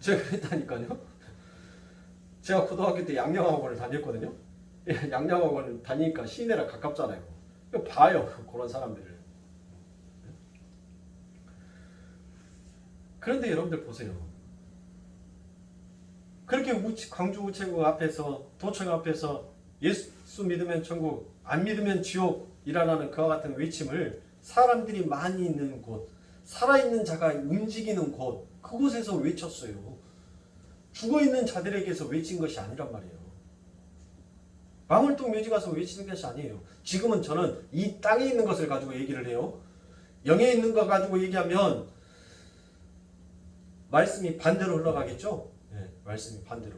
제가 그랬다니까요. 제가 고등학교 때 양양학원을 다녔거든요. 양양학원을 다니니까 시내랑 가깝잖아요. 봐요 그런 사람들을. 그런데 여러분들 보세요. 그렇게 광주 우체국 앞에서 도청 앞에서 예수 믿으면 천국, 안 믿으면 지옥이라는 그와 같은 외침을 사람들이 많이 있는 곳, 살아있는 자가 움직이는 곳, 그곳에서 외쳤어요. 죽어있는 자들에게서 외친 것이 아니란 말이에요. 망월동 묘지 가서 외치는 것이 아니에요. 지금은 저는 이 땅에 있는 것을 가지고 얘기를 해요. 영에 있는 거 가지고 얘기하면 말씀이 반대로 흘러가겠죠? 네, 말씀이 반대로.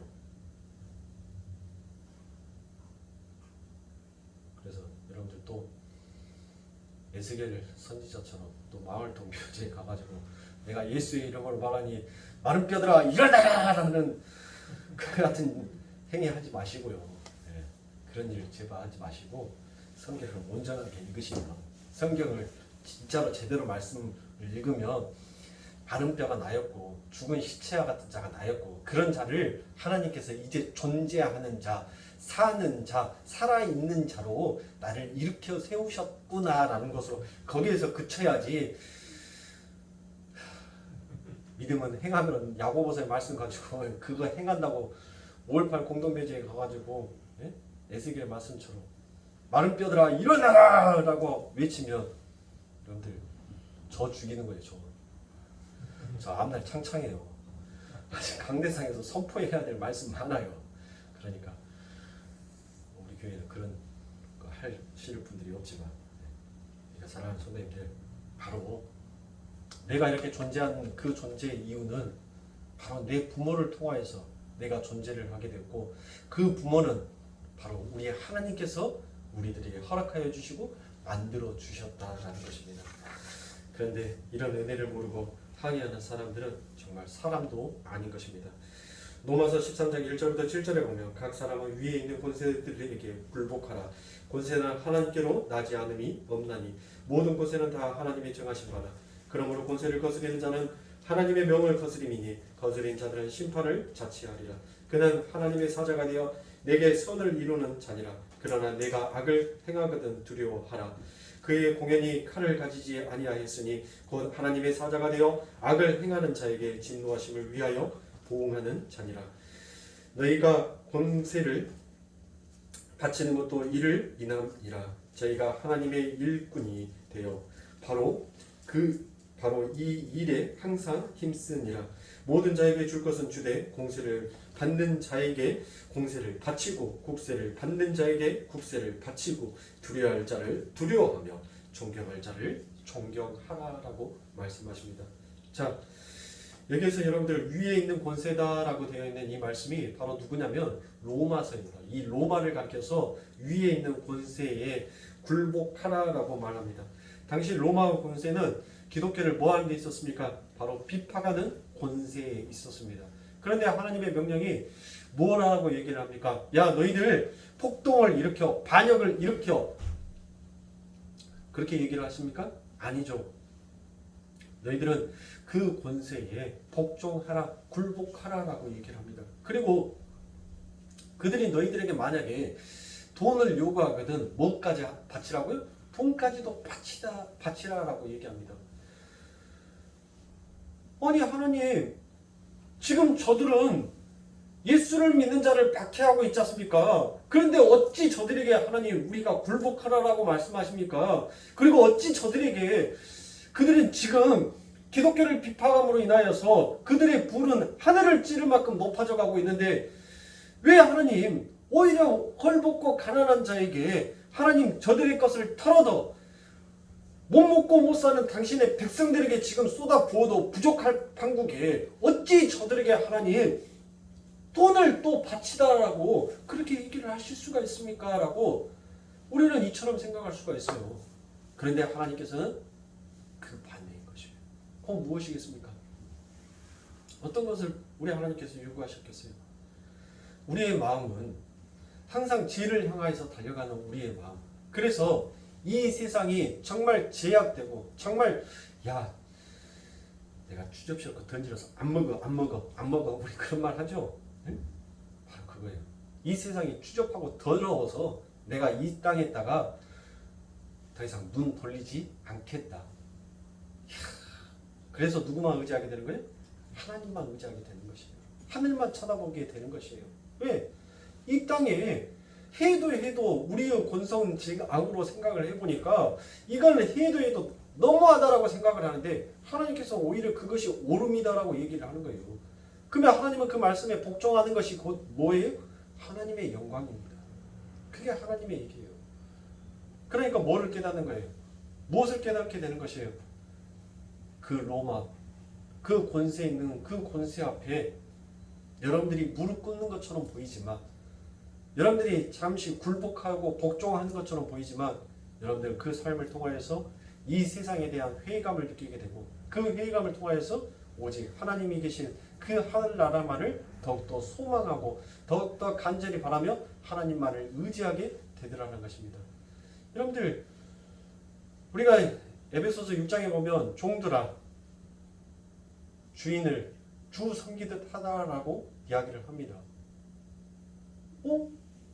그래서 여러분들 또 에스겔 선지자처럼 또 망월동 묘지에 가가지고 내가 예수의 이름으로 말하니 마른 뼈들아 일어나라 라는 그 같은 행위 하지 마시고요. 그런 일 제발 하지 마시고 성경을 온전하게 읽으시면 성경을 진짜로 제대로 말씀을 읽으면 마른 뼈가 나였고 죽은 시체와 같은 자가 나였고 그런 자를 하나님께서 이제 존재하는 자, 사는 자, 살아있는 자로 나를 일으켜 세우셨구나라는 것으로 거기에서 그쳐야지. 믿음은 행하면 야고보서의 말씀 가지고 그거 행한다고 5.18 공동묘지에 가가지고 에스겔 말씀처럼 마른 뼈들아 일어나라 라고 외치면 여러분들 저 죽이는 거예요. 저 앞날 창창해요. 아직 강대상에서 선포해야 될 말씀 많아요. 그러니까 우리 교회는 그런 거 하실 분들이 없지만 우리가 사랑하는 성도님들 바로 내가 이렇게 존재하는 그 존재의 이유는 바로 내 부모를 통하여서 내가 존재를 하게 됐고 그 부모는 바로 우리 하나님께서 우리들에게 허락하여 주시고 만들어 주셨다라는 것입니다. 그런데 이런 은혜를 모르고 항의하는 사람들은 정말 사람도 아닌 것입니다. 로마서 13장 1절부터 7절에 보면 각 사람은 위에 있는 권세들에게 굴복하라. 권세는 하나님께로 나지 않음이 없나니 모든 권세는 다 하나님이 정하신 바라. 그러므로 권세를 거스리는 자는 하나님의 명을 거스림이니 거스린 자들은 심판을 자취하리라. 그는 하나님의 사자가 되어 내게 선을 이루는 자니라. 그러나 내가 악을 행하거든 두려워하라. 그의 공연이 칼을 가지지 아니하였으니 곧 하나님의 사자가 되어 악을 행하는 자에게 진노하심을 위하여 보응하는 자니라. 너희가 권세를 바치는 것도 이를 인함이라. 저희가 하나님의 일꾼이 되어 바로 이 일에 항상 힘쓰니라. 모든 자에게 줄 것은 주되 공세를 받는 자에게 공세를 바치고 국세를 받는 자에게 국세를 바치고 두려워할 자를 두려워하며 존경할 자를 존경하라라고 말씀하십니다. 자, 여기에서 여러분들 위에 있는 권세다라고 되어 있는 이 말씀이 바로 누구냐면 로마서입니다. 이 로마를 가리켜서 위에 있는 권세에 굴복하라라고 말합니다. 당시 로마 권세는 기독교를 뭐 하는 데 있었습니까? 바로 비파가는 권세에 있었습니다. 그런데 하나님의 명령이 뭐라고 얘기를 합니까? 야, 너희들 폭동을 일으켜 반역을 일으켜 그렇게 얘기를 하십니까? 아니죠. 너희들은 그 권세에 복종하라, 굴복하라라고 얘기를 합니다. 그리고 그들이 너희들에게 만약에 돈을 요구하거든 뭐까지 바치라고요? 돈까지도 바치라라고 얘기합니다. 아니 하나님, 지금 저들은 예수를 믿는 자를 박해하고 있지 않습니까? 그런데 어찌 저들에게 하나님 우리가 굴복하라라고 말씀하십니까? 그리고 어찌 저들에게 그들은 지금 기독교를 비판함으로 인하여서 그들의 불은 하늘을 찌를 만큼 높아져 가고 있는데 왜 하나님 오히려 헐벗고 가난한 자에게 하나님 저들의 것을 털어도 못 먹고 못 사는 당신의 백성들에게 지금 쏟아 부어도 부족할 판국에 어찌 저들에게 하나님 돈을 또 바치다라고 그렇게 얘기를 하실 수가 있습니까? 라고 우리는 이처럼 생각할 수가 있어요. 그런데 하나님께서는 그 반대인 것이에요. 그건 무엇이겠습니까? 어떤 것을 우리 하나님께서 요구하셨겠어요? 우리의 마음은 항상 지혜를 향하여서 달려가는 우리의 마음. 그래서 이 세상이 정말 제약되고 정말 야 내가 추접시할 거 던지려서 안 먹어 우리 그런 말 하죠? 응? 바로 그거예요. 이 세상이 추접하고 더러워서 내가 이 땅에다가 더 이상 눈 돌리지 않겠다. 그래서 누구만 의지하게 되는 거예요? 하나님만 의지하게 되는 것이에요. 하늘만 쳐다보게 되는 것이에요. 왜? 이 땅에 해도 우리의 권성징악으로 생각을 해보니까 이걸 해도 너무하다라고 생각을 하는데 하나님께서 오히려 그것이 옳음이다라고 얘기를 하는 거예요. 그러면 하나님은 그 말씀에 복종하는 것이 곧 뭐예요? 하나님의 영광입니다. 그게 하나님의 얘기예요. 그러니까 뭐를 깨닫는 거예요? 무엇을 깨닫게 되는 것이에요? 그 로마, 그 권세 있는 그 권세 앞에 여러분들이 무릎 꿇는 것처럼 보이지만, 여러분들이 잠시 굴복하고 복종하는 것처럼 보이지만, 여러분들 그 삶을 통하여서 이 세상에 대한 회의감을 느끼게 되고, 그 회의감을 통하여서 오직 하나님이 계신 그 하늘나라만을 더욱더 소망하고 더욱더 간절히 바라며 하나님만을 의지하게 되더라는 것입니다. 여러분들, 우리가 에베소서 6장에 보면 종들아 주인을 주 섬기듯 하다라고 이야기를 합니다.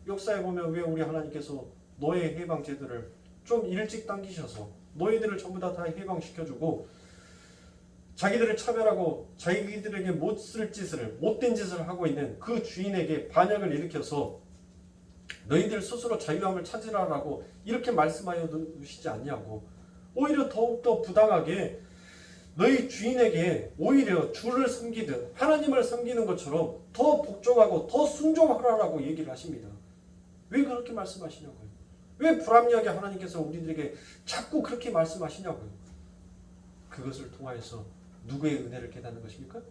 역사에 보면 왜 우리 하나님께서 노예 해방 제도를 좀 일찍 당기셔서 노예들을 전부 다 해방시켜주고, 자기들을 차별하고 자기들에게 못된 짓을 하고 있는 그 주인에게 반역을 일으켜서 너희들 스스로 자유함을 찾으라라고 이렇게 말씀하여 주시지 않냐고, 오히려 더욱더 부당하게 너희 주인에게 오히려 주를 섬기듯 하나님을 섬기는 것처럼 더 복종하고 더 순종하라라고 얘기를 하십니다. 왜 그렇게 말씀하시냐고요? 왜 불합리하게 하나님께서 우리들에게 자꾸 그렇게 말씀하시냐고요? 그것을 통하여서 누구의 은혜를 깨닫는 것입니까?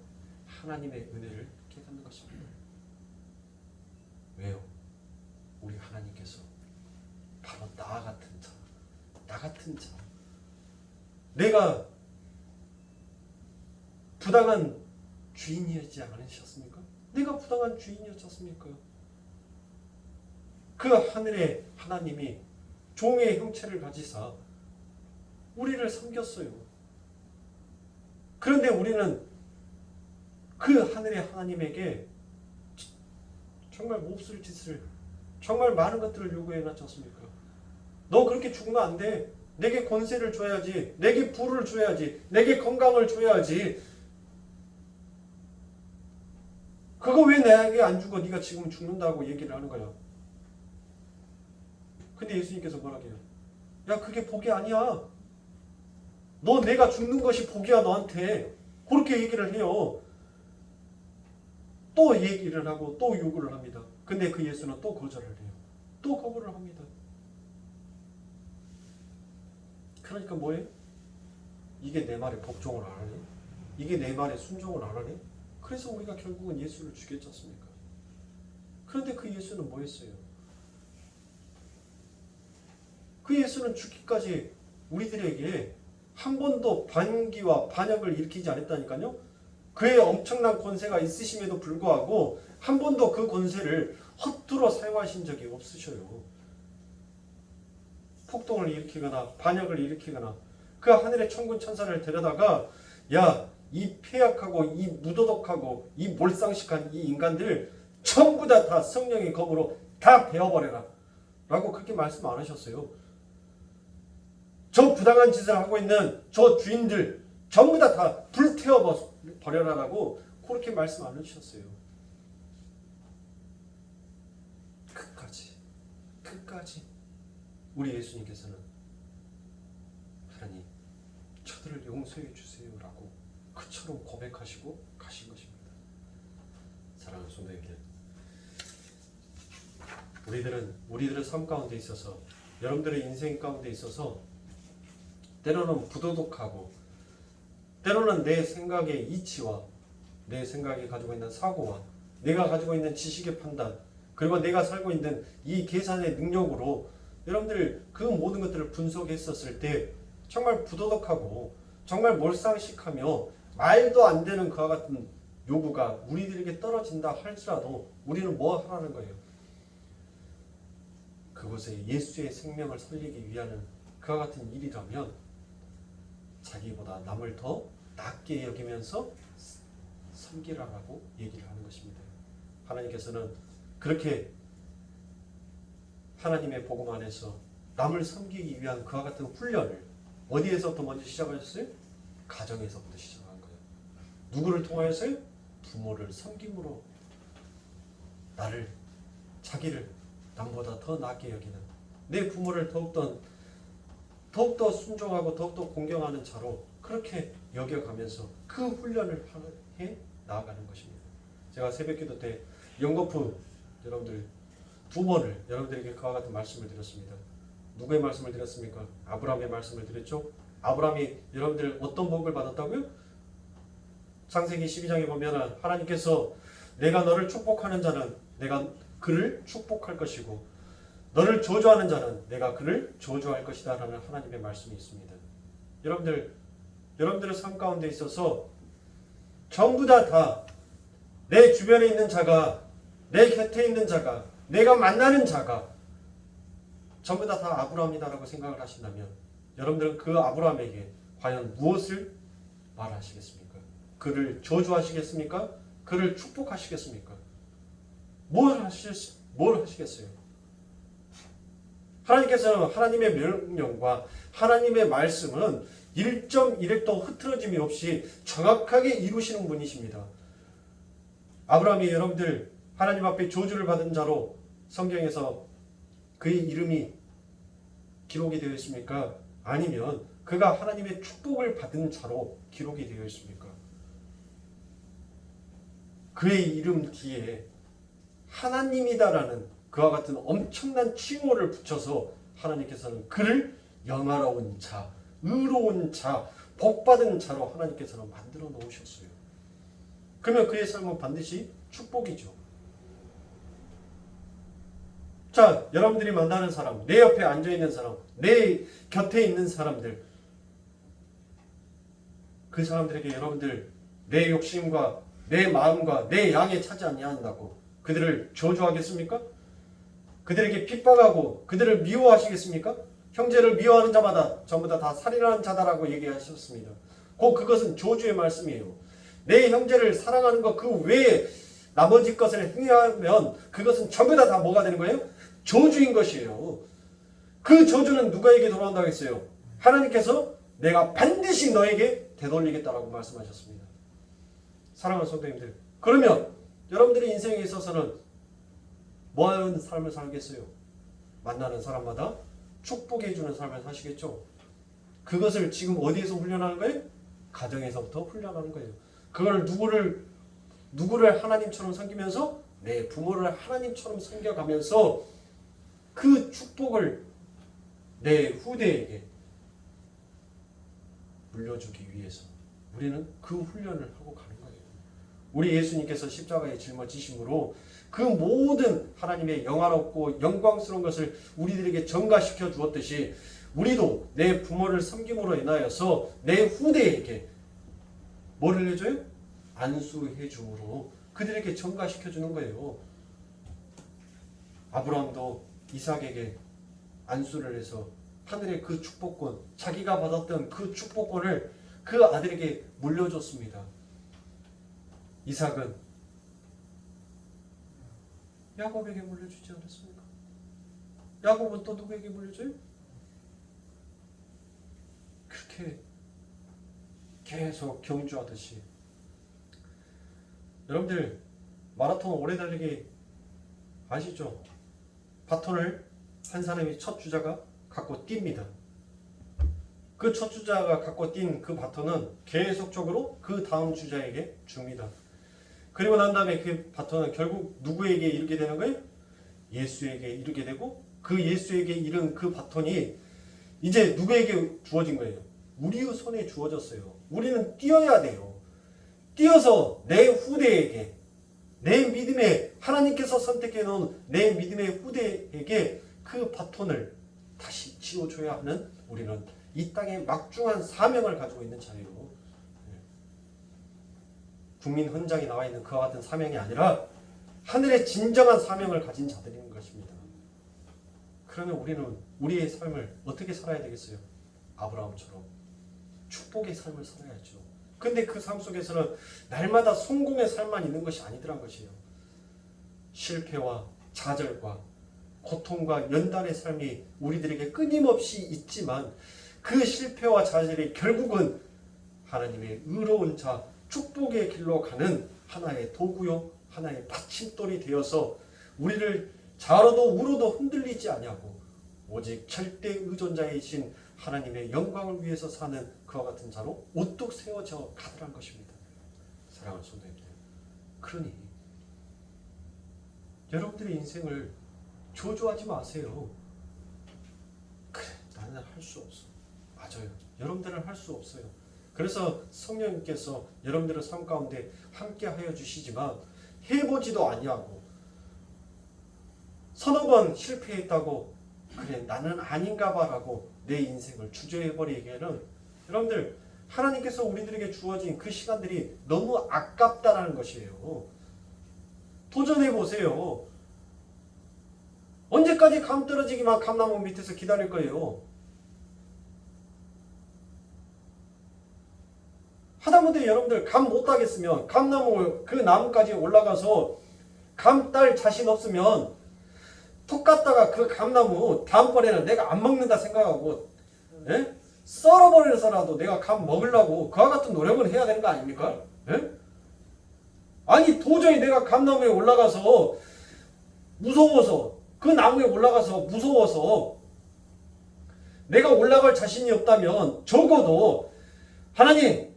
하나님의 은혜를 깨닫는 것입니다. 왜요? 우리 하나님께서 바로 나 같은 자, 내가 부당한 주인이었지 않으셨습니까? 내가 부당한 주인이었습니까? 그 하늘의 하나님이 종의 형체를 가지사 우리를 섬겼어요. 그런데 우리는 그 하늘의 하나님에게 정말 몹쓸 짓을, 정말 많은 것들을 요구해 놨지 않습니까? 너 그렇게 죽으면 안 돼. 내게 권세를 줘야지. 내게 부를 줘야지. 내게 건강을 줘야지. 그거 왜 내게 안 주고 네가 지금 죽는다고 얘기를 하는 거야. 근데 예수님께서 뭐라고 해요? 야, 그게 복이 아니야. 너 내가 죽는 것이 복이야 너한테. 그렇게 얘기를 해요. 또 얘기를 하고 또 요구를 합니다. 근데 그 예수는 또 거절을 해요. 또 거부를 합니다. 그러니까 뭐예요? 이게 내 말에 복종을 안 하네? 이게 내 말에 순종을 안 하네? 그래서 우리가 결국은 예수를 죽였지 않습니까? 그런데 그 예수는 뭐 했어요? 그 예수는 죽기까지 우리들에게 한 번도 반기와 반역을 일으키지 않았다니까요. 그의 엄청난 권세가 있으심에도 불구하고 한 번도 그 권세를 허투루 사용하신 적이 없으셔요. 폭동을 일으키거나 반역을 일으키거나 그 하늘의 천군 천사를 데려다가 야, 이 폐악하고 이 무도덕하고 이 몰상식한 이 인간들 전부 다 성령의 검으로 다 베어버려라 라고 그렇게 말씀 안 하셨어요. 저 부당한 짓을 하고 있는 저 주인들 전부 다 불태워 버려라라고 그렇게 말씀 안 해주셨어요. 끝까지 우리 예수님께서는 하나님 저들을 용서해 주세요라고 그처럼 고백하시고 가신 것입니다. 사랑하는 성도님들, 우리들의 삶 가운데 있어서, 여러분들의 인생 가운데 있어서 때로는 부도덕하고, 때로는 내 생각의 이치와 내 생각이 가지고 있는 사고와 내가 가지고 있는 지식의 판단, 그리고 내가 살고 있는 이 계산의 능력으로 여러분들 그 모든 것들을 분석했었을 때 정말 부도덕하고 정말 몰상식하며 말도 안 되는 그와 같은 요구가 우리들에게 떨어진다 할지라도 우리는 뭐 하라는 거예요? 그곳에 예수의 생명을 살리기 위한 그와 같은 일이라면 자기보다 남을 더 낮게 여기면서 섬기라라고 얘기를 하는 것입니다. 하나님께서는 그렇게 하나님의 복음 안에서 남을 섬기기 위한 그와 같은 훈련을 어디에서부터 먼저 시작하셨어요? 가정에서부터 시작한 거예요. 누구를 통하여서요? 부모를 섬김으로 나를 자기를 남보다 더 낫게 여기는 내 부모를 더욱더 순종하고 더욱더 공경하는 자로 그렇게 여겨가면서 그 훈련을 해 나아가는 것입니다. 제가 새벽기도 때 영거푸 여러분들 2번을 여러분들에게 그와 같은 말씀을 드렸습니다. 누구의 말씀을 드렸습니까? 아브라함의 말씀을 드렸죠. 아브라함이 여러분들 어떤 복을 받았다고요? 창세기 12장에 보면 하나님께서 내가 너를 축복하는 자는 내가 그를 축복할 것이고 너를 저주하는 자는 내가 그를 저주할 것이다 라는 하나님의 말씀이 있습니다. 여러분들의 삶 가운데 있어서 전부 다 내 주변에 있는 자가 내 곁에 있는 자가 내가 만나는 자가 전부 다 아브라함이다라고 생각을 하신다면 여러분들은 그 아브라함에게 과연 무엇을 말하시겠습니까? 그를 저주하시겠습니까? 그를 축복하시겠습니까? 뭘 하시겠어요? 하나님께서는 하나님의 명령과 하나님의 말씀은 1.1획도 흐트러짐이 없이 정확하게 이루시는 분이십니다. 아브라함이 여러분들 하나님 앞에 저주를 받은 자로 성경에서 그의 이름이 기록이 되어 있습니까? 아니면 그가 하나님의 축복을 받은 자로 기록이 되어 있습니까? 그의 이름 뒤에 하나님이다라는 그와 같은 엄청난 칭호를 붙여서 하나님께서는 그를 영화로운 자, 의로운 자, 복받은 자로 하나님께서는 만들어 놓으셨어요. 그러면 그의 삶은 반드시 축복이죠. 자, 여러분들이 만나는 사람, 내 옆에 앉아있는 사람, 내 곁에 있는 사람들, 그 사람들에게 여러분들 내 욕심과 내 마음과 내 양에 차지 아니한다고 그들을 저주하겠습니까? 그들에게 핍박하고 그들을 미워하시겠습니까? 형제를 미워하는 자마다 전부 다 살인하는 자다라고 얘기하셨습니다. 그것은 저주의 말씀이에요. 내 형제를 사랑하는 것 그 외에 나머지 것을 행하면 그것은 전부 다 뭐가 되는 거예요? 저주인 것이에요. 그 저주는 누구에게 돌아온다고 했어요? 하나님께서 내가 반드시 너에게 되돌리겠다라고 말씀하셨습니다. 사랑하는 성도님들, 그러면 여러분들의 인생에 있어서는 뭐 하는 삶을 살겠어요? 만나는 사람마다 축복해 주는 삶을 사시겠죠? 그것을 지금 어디에서 훈련하는 거예요? 가정에서부터 훈련하는 거예요. 그걸 누구를 하나님처럼 섬기면서 내 부모를 하나님처럼 섬겨가면서 그 축복을 내 후대에게 물려주기 위해서 우리는 그 훈련을 하고 가는 거예요. 우리 예수님께서 십자가에 짊어지심으로 그 모든 하나님의 영화롭고 영광스러운 것을 우리들에게 전가시켜 주었듯이 우리도 내 부모를 섬김으로 인하여서 내 후대에게 뭐를 해줘요? 안수해 줌으로 그들에게 전가시켜 주는 거예요. 아브라함도 이삭에게 안수를 해서 하늘의 그 축복권, 자기가 받았던 그 축복권을 그 아들에게 물려줬습니다. 이삭은 야곱에게 물려주지 않았습니까? 야곱은 또 누구에게 물려줘요? 그렇게 계속 경주하듯이. 여러분들 마라톤 오래 달리기 아시죠? 바톤을 한 사람이 첫 주자가 갖고 뜁니다. 그 첫 주자가 갖고 뛴 그 바톤은 계속적으로 그 다음 주자에게 줍니다. 그리고 난 다음에 그 바톤은 결국 누구에게 이르게 되는 거예요? 예수에게 이르게 되고 그 예수에게 이른 그 바톤이 이제 누구에게 주어진 거예요? 우리의 손에 주어졌어요. 우리는 뛰어야 돼요. 뛰어서 내 후대에게, 내 믿음의 하나님께서 선택해 놓은 내 믿음의 후대에게 그 바톤을 다시 쥐어줘야 하는 우리는 이 땅에 막중한 사명을 가지고 있는 자예요. 국민 헌장에 나와 있는 그와 같은 사명이 아니라 하늘의 진정한 사명을 가진 자들인 것입니다. 그러면 우리는 우리의 삶을 어떻게 살아야 되겠어요? 아브라함처럼 축복의 삶을 살아야죠. 근데 그 삶 속에서는 날마다 성공의 삶만 있는 것이 아니더란 것이에요. 실패와 좌절과 고통과 연단의 삶이 우리들에게 끊임없이 있지만 그 실패와 좌절이 결국은 하나님의 의로운 자, 축복의 길로 가는 하나의 도구요, 하나의 받침돌이 되어서 우리를 좌로도 우로도 흔들리지 아니하고 오직 절대 의존자이신 하나님의 영광을 위해서 사는 그와 같은 자로 우뚝 세워져 가더란 것입니다. 사랑하는 성도님들, 그러니 여러분들의 인생을 저주하지 마세요. 그래, 나는 할 수 없어. 맞아요. 여러분들은 할 수 없어요. 그래서 성령님께서 여러분들의 삶 가운데 함께 하여 주시지만 해보지도 아니하고 서너 번 실패했다고 그래 나는 아닌가 봐라고 내 인생을 주저해버리기에는 여러분들 하나님께서 우리들에게 주어진 그 시간들이 너무 아깝다라는 것이에요. 도전해보세요. 언제까지 감 떨어지기만 감나무 밑에서 기다릴 거예요. 하다못해 여러분들 감 못 따겠으면 감나무 그 나무까지 올라가서 감 딸 자신 없으면 톡 갔다가 그 감나무 다음번에는 내가 안 먹는다 생각하고 썰어버려서라도 내가 감 먹으려고 그와 같은 노력은 해야 되는 거 아닙니까? 아니 도저히 내가 감나무에 올라가서 무서워서 그 나무에 올라가서 무서워서 내가 올라갈 자신이 없다면 적어도 하나님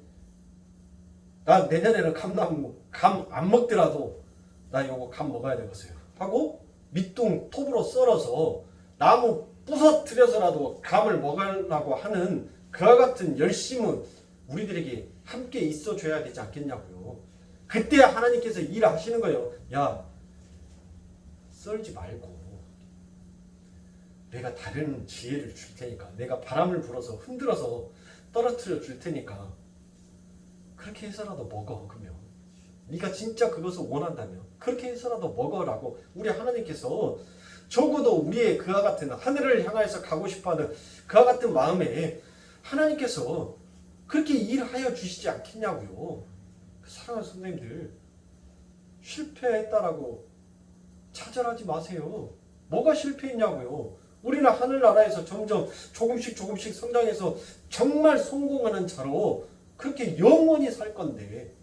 나 내년에는 감나무 감 안 먹더라도 나 이거 감 먹어야 되겠어요 하고 밑둥 톱으로 썰어서 나무 부서뜨려서라도 감을 먹으려고 하는 그와 같은 열심은 우리들에게 함께 있어줘야 되지 않겠냐고요. 그때 하나님께서 일하시는 거예요. 야 썰지 말고 내가 다른 지혜를 줄 테니까 내가 바람을 불어서 흔들어서 떨어뜨려 줄 테니까 그렇게 해서라도 먹어. 그러면 네가 진짜 그것을 원한다면 그렇게 해서라도 먹어라고 우리 하나님께서 적어도 우리의 그와 같은 하늘을 향해서 가고 싶어하는 그와 같은 마음에 하나님께서 그렇게 일하여 주시지 않겠냐고요. 사랑하는 선생님들 실패했다라고 차별하지 마세요. 뭐가 실패했냐고요. 우리는 하늘나라에서 점점 조금씩 성장해서 정말 성공하는 자로 그렇게 영원히 살 건데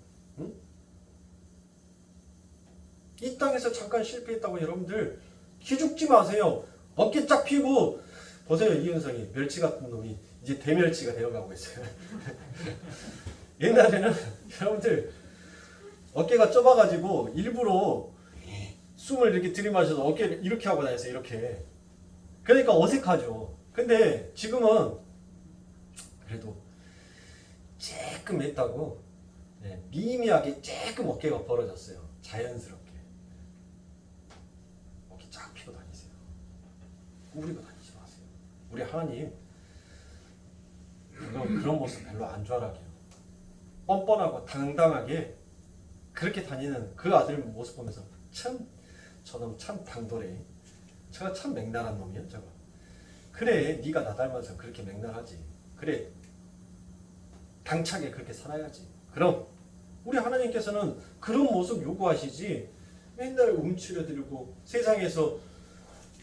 이 땅에서 잠깐 실패했다고 여러분들 기죽지 마세요. 어깨 쫙 펴고 보세요. 이은성이 멸치 같은 놈이 이제 대멸치가 되어가고 있어요. 옛날에는 여러분들 어깨가 좁아가지고 일부러 숨을 이렇게 들이마셔서 어깨를 이렇게 하고 다녔어요. 이렇게. 그러니까 어색하죠. 근데 지금은 그래도 조금 했다고 미미하게 조금 어깨가 벌어졌어요. 자연스럽게. 어깨 쫙 펴고 다니세요. 꾸부리고 다니지 마세요. 우리 하나님 그런 모습 별로 안 좋아하게요. 뻔뻔하고 당당하게 그렇게 다니는 그 아들 모습 보면서 참 저놈 참 당돌해. 저가 참 맹랑한 놈이야 저거. 그래 네가 나 닮아서 그렇게 맹랑하지. 그래 당차게 그렇게 살아야지. 그럼 우리 하나님께서는 그런 모습 요구하시지 맨날 움츠려들고 세상에서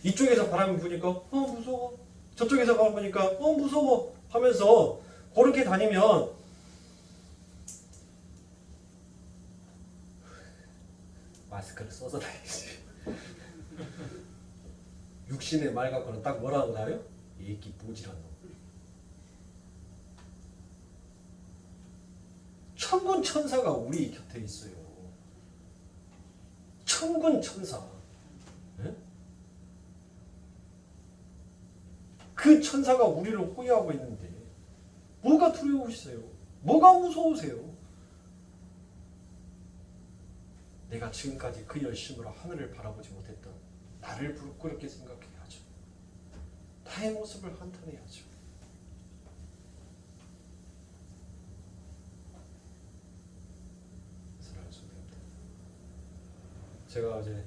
이쪽에서 바람이 부니까 무서워 저쪽에서 바람 부니까 무서워 하면서 그렇게 다니면 마스크를 써서 다니지. 육신의 말 갖고는 딱 뭐라고 나요? 얘기 보지란 놈. 천군 천사가 우리 곁에 있어요. 천군 천사. 네? 그 천사가 우리를 호위하고 있는데 뭐가 두려우시세요? 뭐가 무서우세요? 내가 지금까지 그 열심으로 하늘을 바라보지 못했던 나를 부끄럽게 생각해야죠. 나의 모습을 한탄해야죠. 사랑하는 성도님들, 제가 어제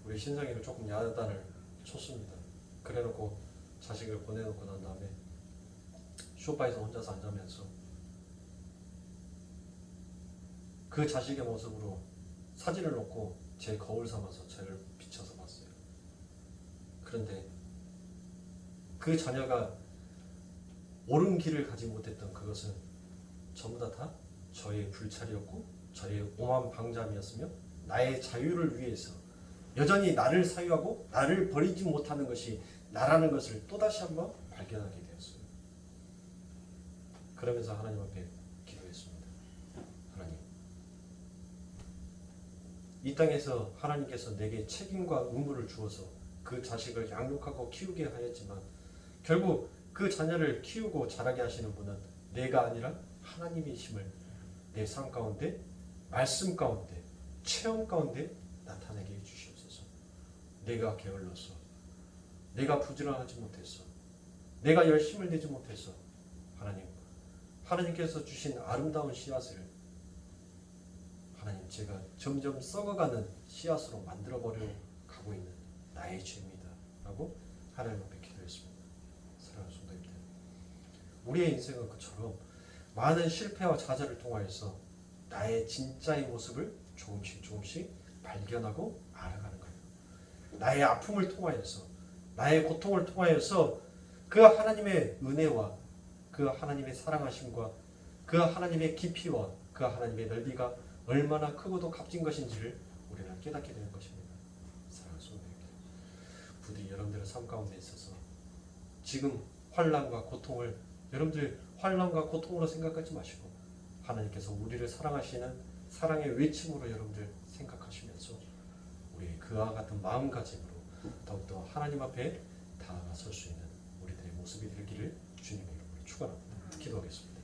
우리 신상이를 조금 야단을 쳤습니다. 그래놓고 자식을 보내놓고 난 다음에 소파에서 혼자서 앉으면서 그 자식의 모습으로 사진을 놓고 제 거울 삼아서 저를 비춰서 봤어요. 그런데 그 자녀가 옳은 길을 가지 못했던 그것은 전부 다 저의 불찰이었고 저의 오만 방자이었으며 나의 자유를 위해서 여전히 나를 사유하고 나를 버리지 못하는 것이 나라는 것을 또다시 한번 발견하게 되었어요. 그러면서 하나님 앞에 기도했습니다. 하나님, 이 땅에서 하나님께서 내게 책임과 의무를 주어서 그 자식을 양육하고 키우게 하였지만 결국 그 자녀를 키우고 자라게 하시는 분은 내가 아니라 하나님이심을 내 삶 가운데, 말씀 가운데, 체험 가운데 나타내게 해주시옵소서. 내가 게을러서, 내가 부지런하지 못해서, 내가 열심을 내지 못해서 하나님께서 주신 아름다운 씨앗을 하나님 제가 점점 썩어가는 씨앗으로 만들어버려 가고 있는 나의 죄입니다 라고 하나님 앞에 기도했습니다. 사랑하는 성도님들, 우리의 인생은 그처럼 많은 실패와 좌절을 통하여서 나의 진짜의 모습을 조금씩 발견하고 알아가는 거예요. 나의 아픔을 통하여서, 나의 고통을 통하여서 그 하나님의 은혜와 그 하나님의 사랑하심과 그 하나님의 깊이와 그 하나님의 넓이가 얼마나 크고도 값진 것인지를 우리는 깨닫게 되는 것입니다. 사랑하는 성도님들, 부디 여러분들의 삶 가운데 있어서 지금 환난과 고통을 여러분들 환난과 고통으로 생각하지 마시고 하나님께서 우리를 사랑하시는 사랑의 외침으로 여러분들 생각하시면서 우리 그와 같은 마음가짐으로 더욱더 하나님 앞에 다가설 수 있는 우리들의 모습이 되기를 주님의 이름으로 축원합니다. 기도하겠습니다.